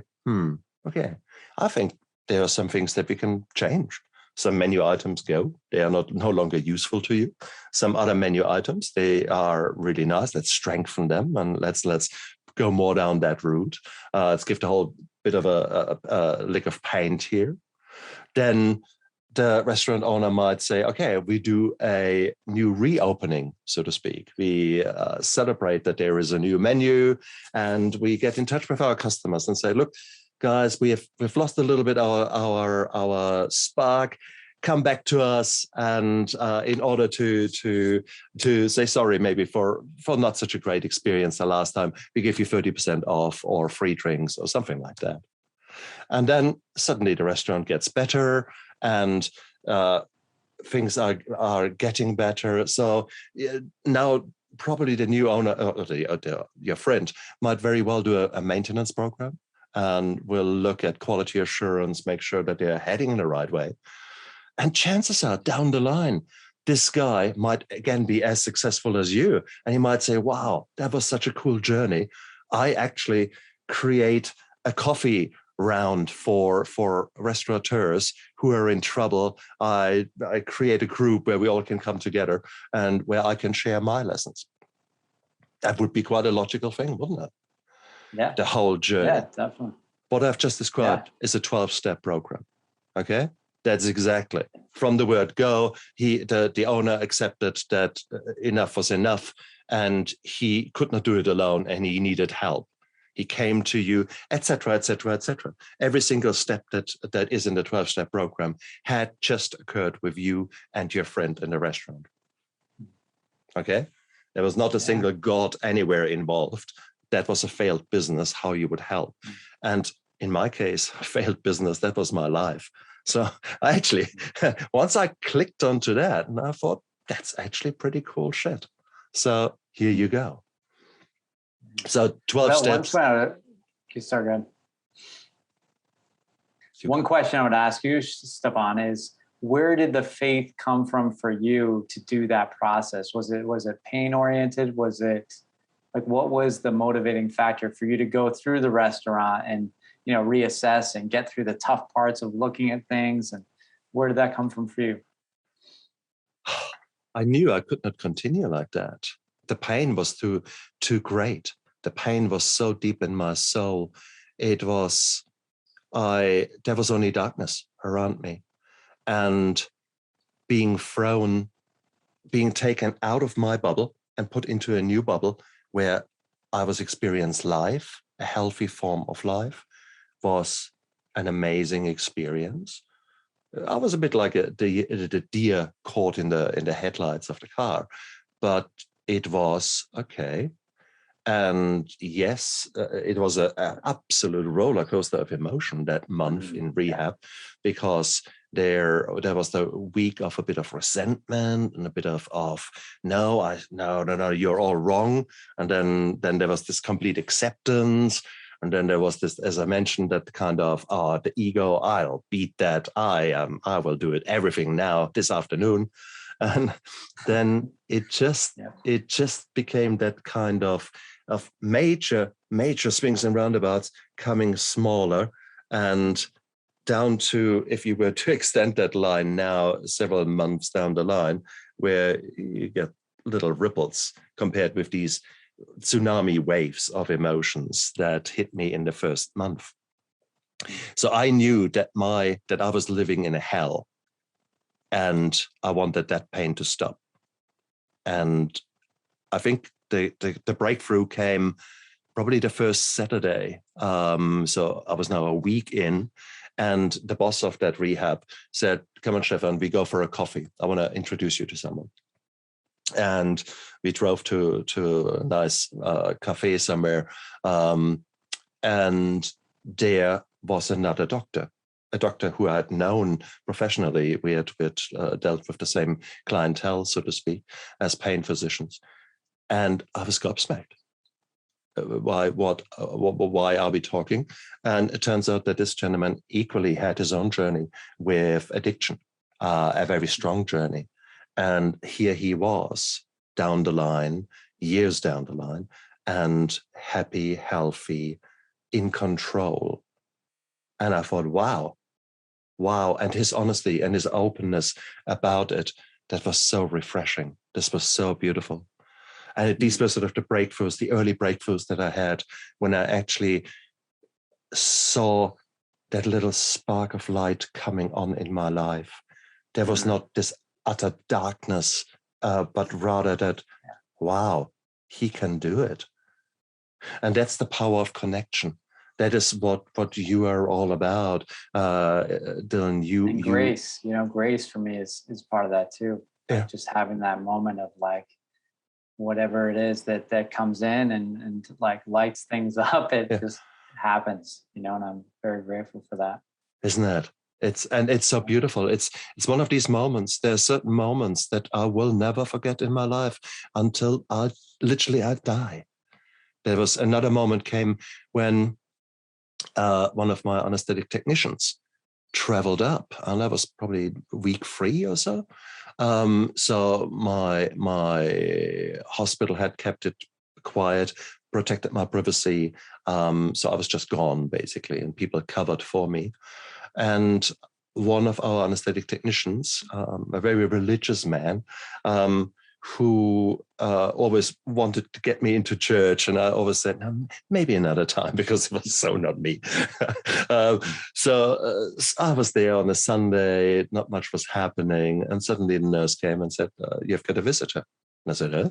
okay, I think there are some things that we can change. Some menu items go, they are no longer useful to you. Some other menu items, they are really nice. Let's strengthen them and let's go more down that route. Let's give the whole bit of a lick of paint here. Then the restaurant owner might say, okay, we do a new reopening, so to speak. We celebrate that there is a new menu, and we get in touch with our customers and say, look, guys, we've lost a little bit our spark. Come back to us, and in order to say sorry, maybe for not such a great experience the last time, we give you 30% off or free drinks or something like that. And then suddenly the restaurant gets better, and things are getting better. So now probably the new owner, your friend, might very well do a maintenance program. And we'll look at quality assurance, make sure that they're heading in the right way. And chances are down the line, this guy might again be as successful as you. And he might say, wow, that was such a cool journey. I actually create a coffee round for restaurateurs who are in trouble. I create a group where we all can come together and where I can share my lessons. That would be quite a logical thing, wouldn't it? Yeah. The whole journey. Yeah, definitely. What I've just described is a 12-step program. Okay? That's exactly. From the word go, the owner accepted that enough was enough, and he could not do it alone, and he needed help. He came to you, etc., etc., etc. Every single step that is in the 12-step program had just occurred with you and your friend in the restaurant. Okay? There was not a single God anywhere involved. that was a failed business, how you would help. And in my case, failed business, that was my life. So I actually, once I clicked onto that, and I thought, that's actually pretty cool shit. So here you go. So 12 steps. Start again. One question I would ask you, Stefan, is where did the faith come from for you to do that process? Was it pain oriented? Was it like, what was the motivating factor for you to go through the restaurant and, reassess and get through the tough parts of looking at things? And where did that come from for you? I knew I could not continue like that. The pain was too great. The pain was so deep in my soul. There was only darkness around me. And being taken out of my bubble and put into a new bubble where I was experiencing life, a healthy form of life, was an amazing experience. I was a bit like the deer caught in the headlights of the car, but it was okay. And yes, it was an absolute roller coaster of emotion that month in rehab, because there was the week of a bit of resentment and a bit of no, you're all wrong. And then there was this complete acceptance. And then there was this, as I mentioned, that kind of the ego, I'll beat that. I will do it everything now this afternoon. And then it just became that kind of major swings and roundabouts, coming smaller and down to, if you were to extend that line now, several months down the line, where you get little ripples compared with these tsunami waves of emotions that hit me in the first month. So I knew that I was living in a hell, and I wanted that pain to stop. And I think the breakthrough came probably the first Saturday. So I was now a week in, and the boss of that rehab said, "Come on, Stefan, we go for a coffee. I want to introduce you to someone." And we drove to a nice cafe somewhere. And there was another doctor, a doctor who I had known professionally. We had dealt with the same clientele, so to speak, as pain physicians. And I was gobsmacked. Why are we talking? And it turns out that this gentleman equally had his own journey with addiction, a very strong journey. And here he was down the line, years down the line, and happy, healthy, in control. And I thought, wow. And his honesty and his openness about it, that was so refreshing. This was so beautiful. And these were sort of the breakthroughs, the early breakthroughs that I had when I actually saw that little spark of light coming on in my life. There was not this utter darkness, but rather that, wow, he can do it. And that's the power of connection. That is what you are all about, Dylan. And grace, grace for me is part of that too. Yeah. Like just having that moment of like, whatever it is that comes in and like lights things up, it just happens, and I'm very grateful for that. Isn't it? It's so beautiful. It's one of these moments. There are certain moments that I will never forget in my life until I die. There was another moment came when one of my anesthetic technicians traveled up, and that was probably week 3 or so. So my hospital had kept it quiet, protected my privacy. So I was just gone basically, and people covered for me. And one of our anesthetic technicians, a very religious man, who always wanted to get me into church. And I always said, no, maybe another time, because it was so not me. So I was there on a Sunday, not much was happening. And suddenly the nurse came and said, you've got a visitor. And I said, huh?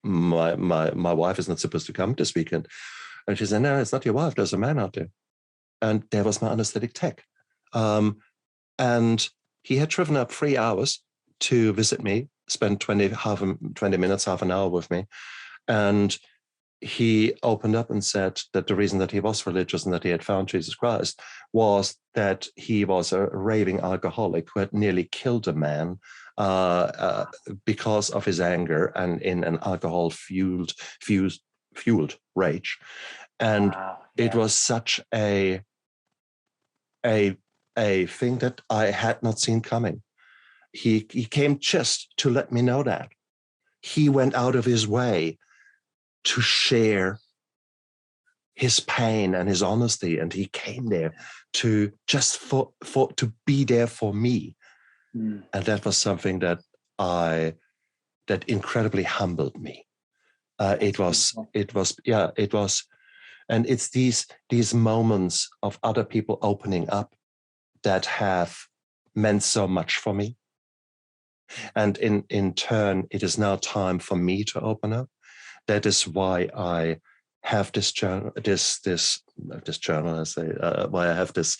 My wife is not supposed to come this weekend. And she said, no, it's not your wife. There's a man out there. And there was my anesthetic tech. And he had driven up 3 hours to visit me, spend 20 minutes, half an hour with me. And he opened up and said that the reason that he was religious and that he had found Jesus Christ was that he was a raving alcoholic who had nearly killed a man because of his anger and in an alcohol-fueled rage. And it was such a thing that I had not seen coming. He came just to let me know that. He went out of his way to share his pain and his honesty, and he came there to just for to be there for me. And that was something that incredibly humbled me. It was, and it's these moments of other people opening up that have meant so much for me. And in turn, it is now time for me to open up. That is why I have this journal, why I have this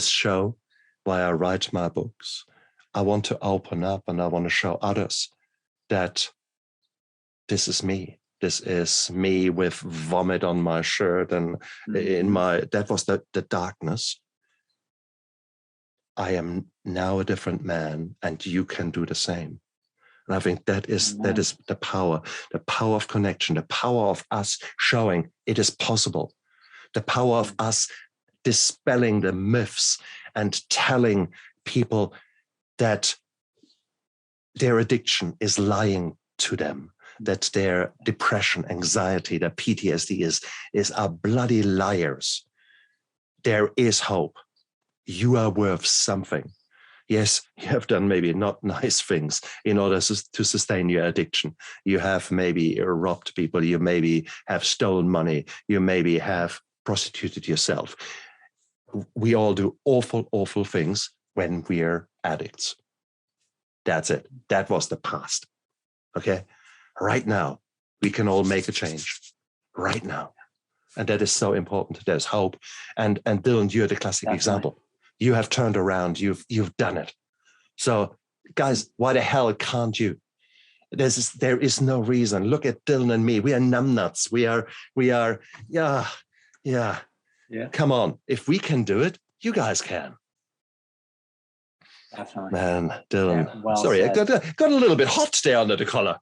show, why I write my books. I want to open up and I want to show others that this is me. This is me with vomit on my shirt and that was the darkness. I am now a different man, and you can do the same. And I think that is the power of connection, the power of us showing it is possible, the power of us dispelling the myths and telling people that their addiction is lying to them, that their depression, anxiety, their PTSD are bloody liars. There is hope. You are worth something. Yes, you have done maybe not nice things in order to sustain your addiction. You have maybe robbed people. You maybe have stolen money. You maybe have prostituted yourself. We all do awful, awful things when we're addicts. That's it. That was the past. Okay? Right now, we can all make a change. Right now. And that is so important. There's hope. And Dylan, you're the classic example. You have turned around. You've done it. So, guys, why the hell can't you? There is no reason. Look at Dylan and me. We are numbnuts. We are. Yeah. Come on. If we can do it, you guys can. Definitely. Man, Dylan. Yeah, well sorry, said. I got a little bit hot there under the collar.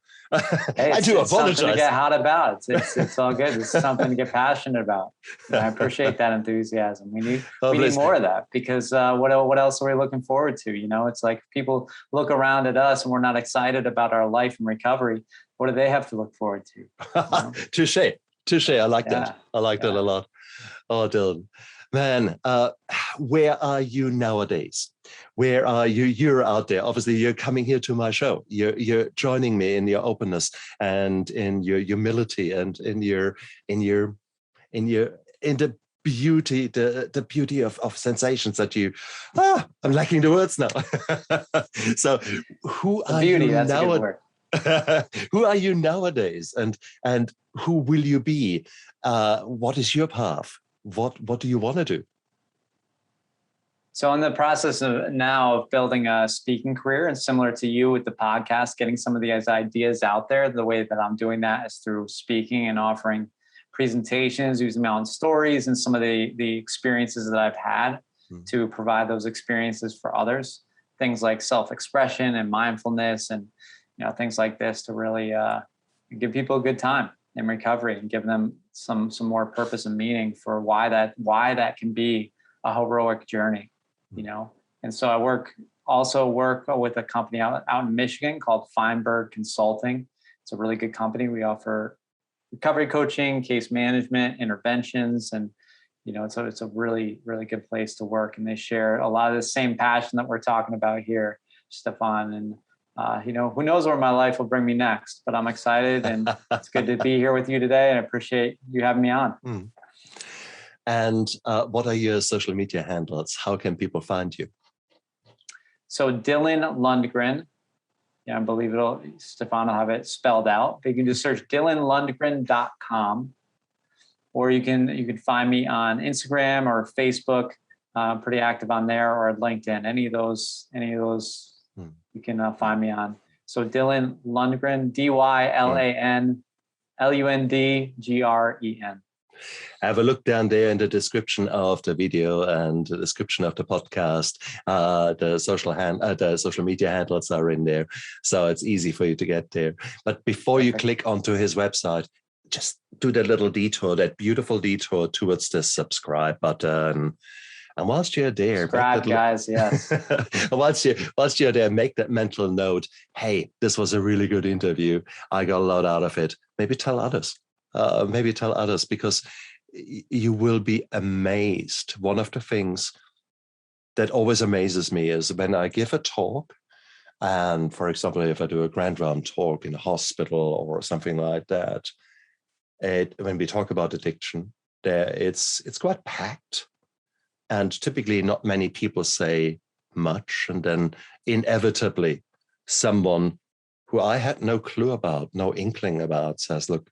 Hey, I do it's apologize. something to get hot about. It's all good. It's something to get passionate about. And I appreciate that enthusiasm. We need more of that, because what else are we looking forward to? You know, it's like people look around at us and we're not excited about our life and recovery. What do they have to look forward to? You know? Touche. I like that. I like that a lot. Oh, Dylan. Man, where are you nowadays? Where are you? You're out there. Obviously, you're coming here to my show. You're joining me in your openness and in your humility and in the beauty, the beauty of sensations that you. I'm lacking the words now. So, who are you nowadays? Who are you nowadays? And who will you be? What is your path? What do you want to do? So in the process of building a speaking career, and similar to you with the podcast, getting some of these ideas out there, the way that I'm doing that is through speaking and offering presentations, using my own stories and some of the experiences that I've had to provide those experiences for others. Things like self-expression and mindfulness and things like this to really give people a good time in recovery and give them some more purpose and meaning for why that can be a heroic journey, And so I also work with a company out in Michigan called Feinberg Consulting. It's a really good company. We offer recovery coaching, case management, interventions, and it's a really, really good place to work. And they share a lot of the same passion that we're talking about here, Stefan. And who knows where my life will bring me next, but I'm excited and it's good to be here with you today. And I appreciate you having me on. And what are your social media handles? How can people find you? So Dylan Lundgren, I believe Stefan will have it spelled out. But you can just search dylanlundgren.com, or you can find me on Instagram or Facebook. I'm pretty active on there, or LinkedIn. Any of those. You can find me on. So Dylan Lundgren, DYLAN Lundgren. Have a look down there in the description of the video and the description of the podcast. The social media handles are in there, so it's easy for you to get there. But before you click onto his website, just do that little detour, that beautiful detour towards the subscribe button. And whilst you're there, subscribe, guys, yes. whilst you're there, make that mental note. Hey, this was a really good interview. I got a lot out of it. Maybe tell others. Because you will be amazed. One of the things that always amazes me is when I give a talk, and for example, if I do a grand round talk in a hospital or something like that, when we talk about addiction, it's quite packed, and typically not many people say much, and then inevitably someone who I had no clue about, no inkling about, says, look,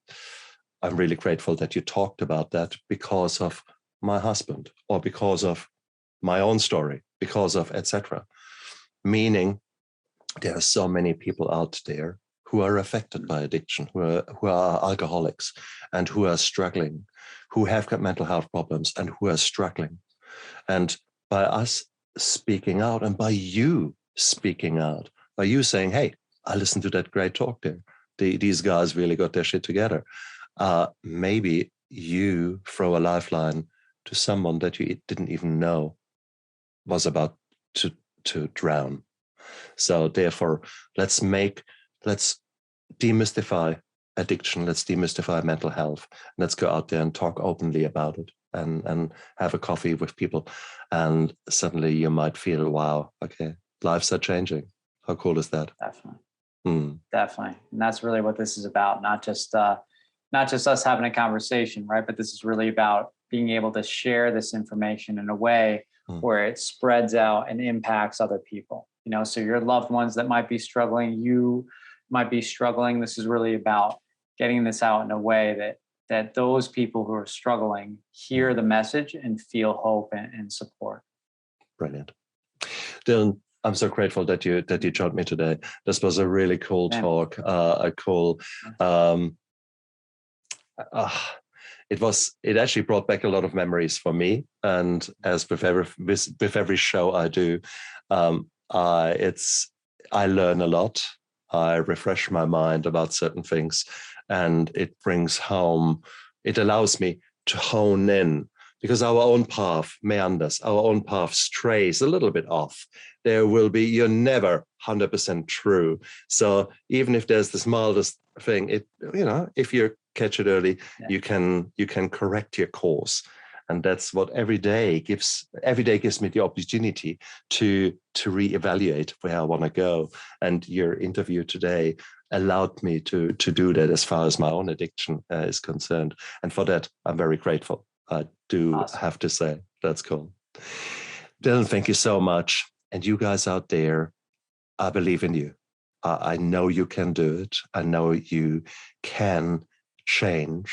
I'm really grateful that you talked about that because of my husband, or because of my own story, because of etc. Meaning there are so many people out there who are affected by addiction, who are alcoholics, and who are struggling, who have got mental health problems and who are struggling. And by us speaking out, and by you speaking out, by you saying, hey, I listened to that great talk there. These guys really got their shit together. Maybe you throw a lifeline to someone that you didn't even know was about to drown. So therefore, let's demystify addiction. Let's demystify mental health. Let's go out there and talk openly about it, and have a coffee with people. And suddenly you might feel, wow, okay, lives are changing. How cool is that? Definitely. Definitely. And that's really what this is about. Not just us having a conversation, right? But this is really about being able to share this information in a way where it spreads out and impacts other people. So your loved ones that might be struggling, you might be struggling. This is really about getting this out in a way that those people who are struggling hear the message and feel hope and support. Brilliant. Dylan, I'm so grateful that you joined me today. This was a really cool talk. It actually brought back a lot of memories for me. And as with every show I do, I learn a lot. I refresh my mind about certain things, and it allows me to hone in, because our own path meanders, our own path strays a little bit off. You're never 100% true. So even if there's the smallest thing, if you catch it early, you can correct your course. And that's what every day gives me the opportunity to reevaluate where I want to go. And your interview today allowed me to do that as far as my own addiction is concerned. And for that, I'm very grateful. I do have to say, that's cool. Dylan, thank you so much. And you guys out there, I believe in you. I know you can do it. I know you can change,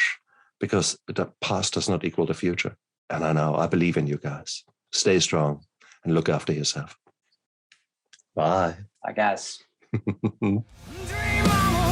because the past does not equal the future. And I believe in you guys. Stay strong and look after yourself. Bye. Bye, guys. Dream on.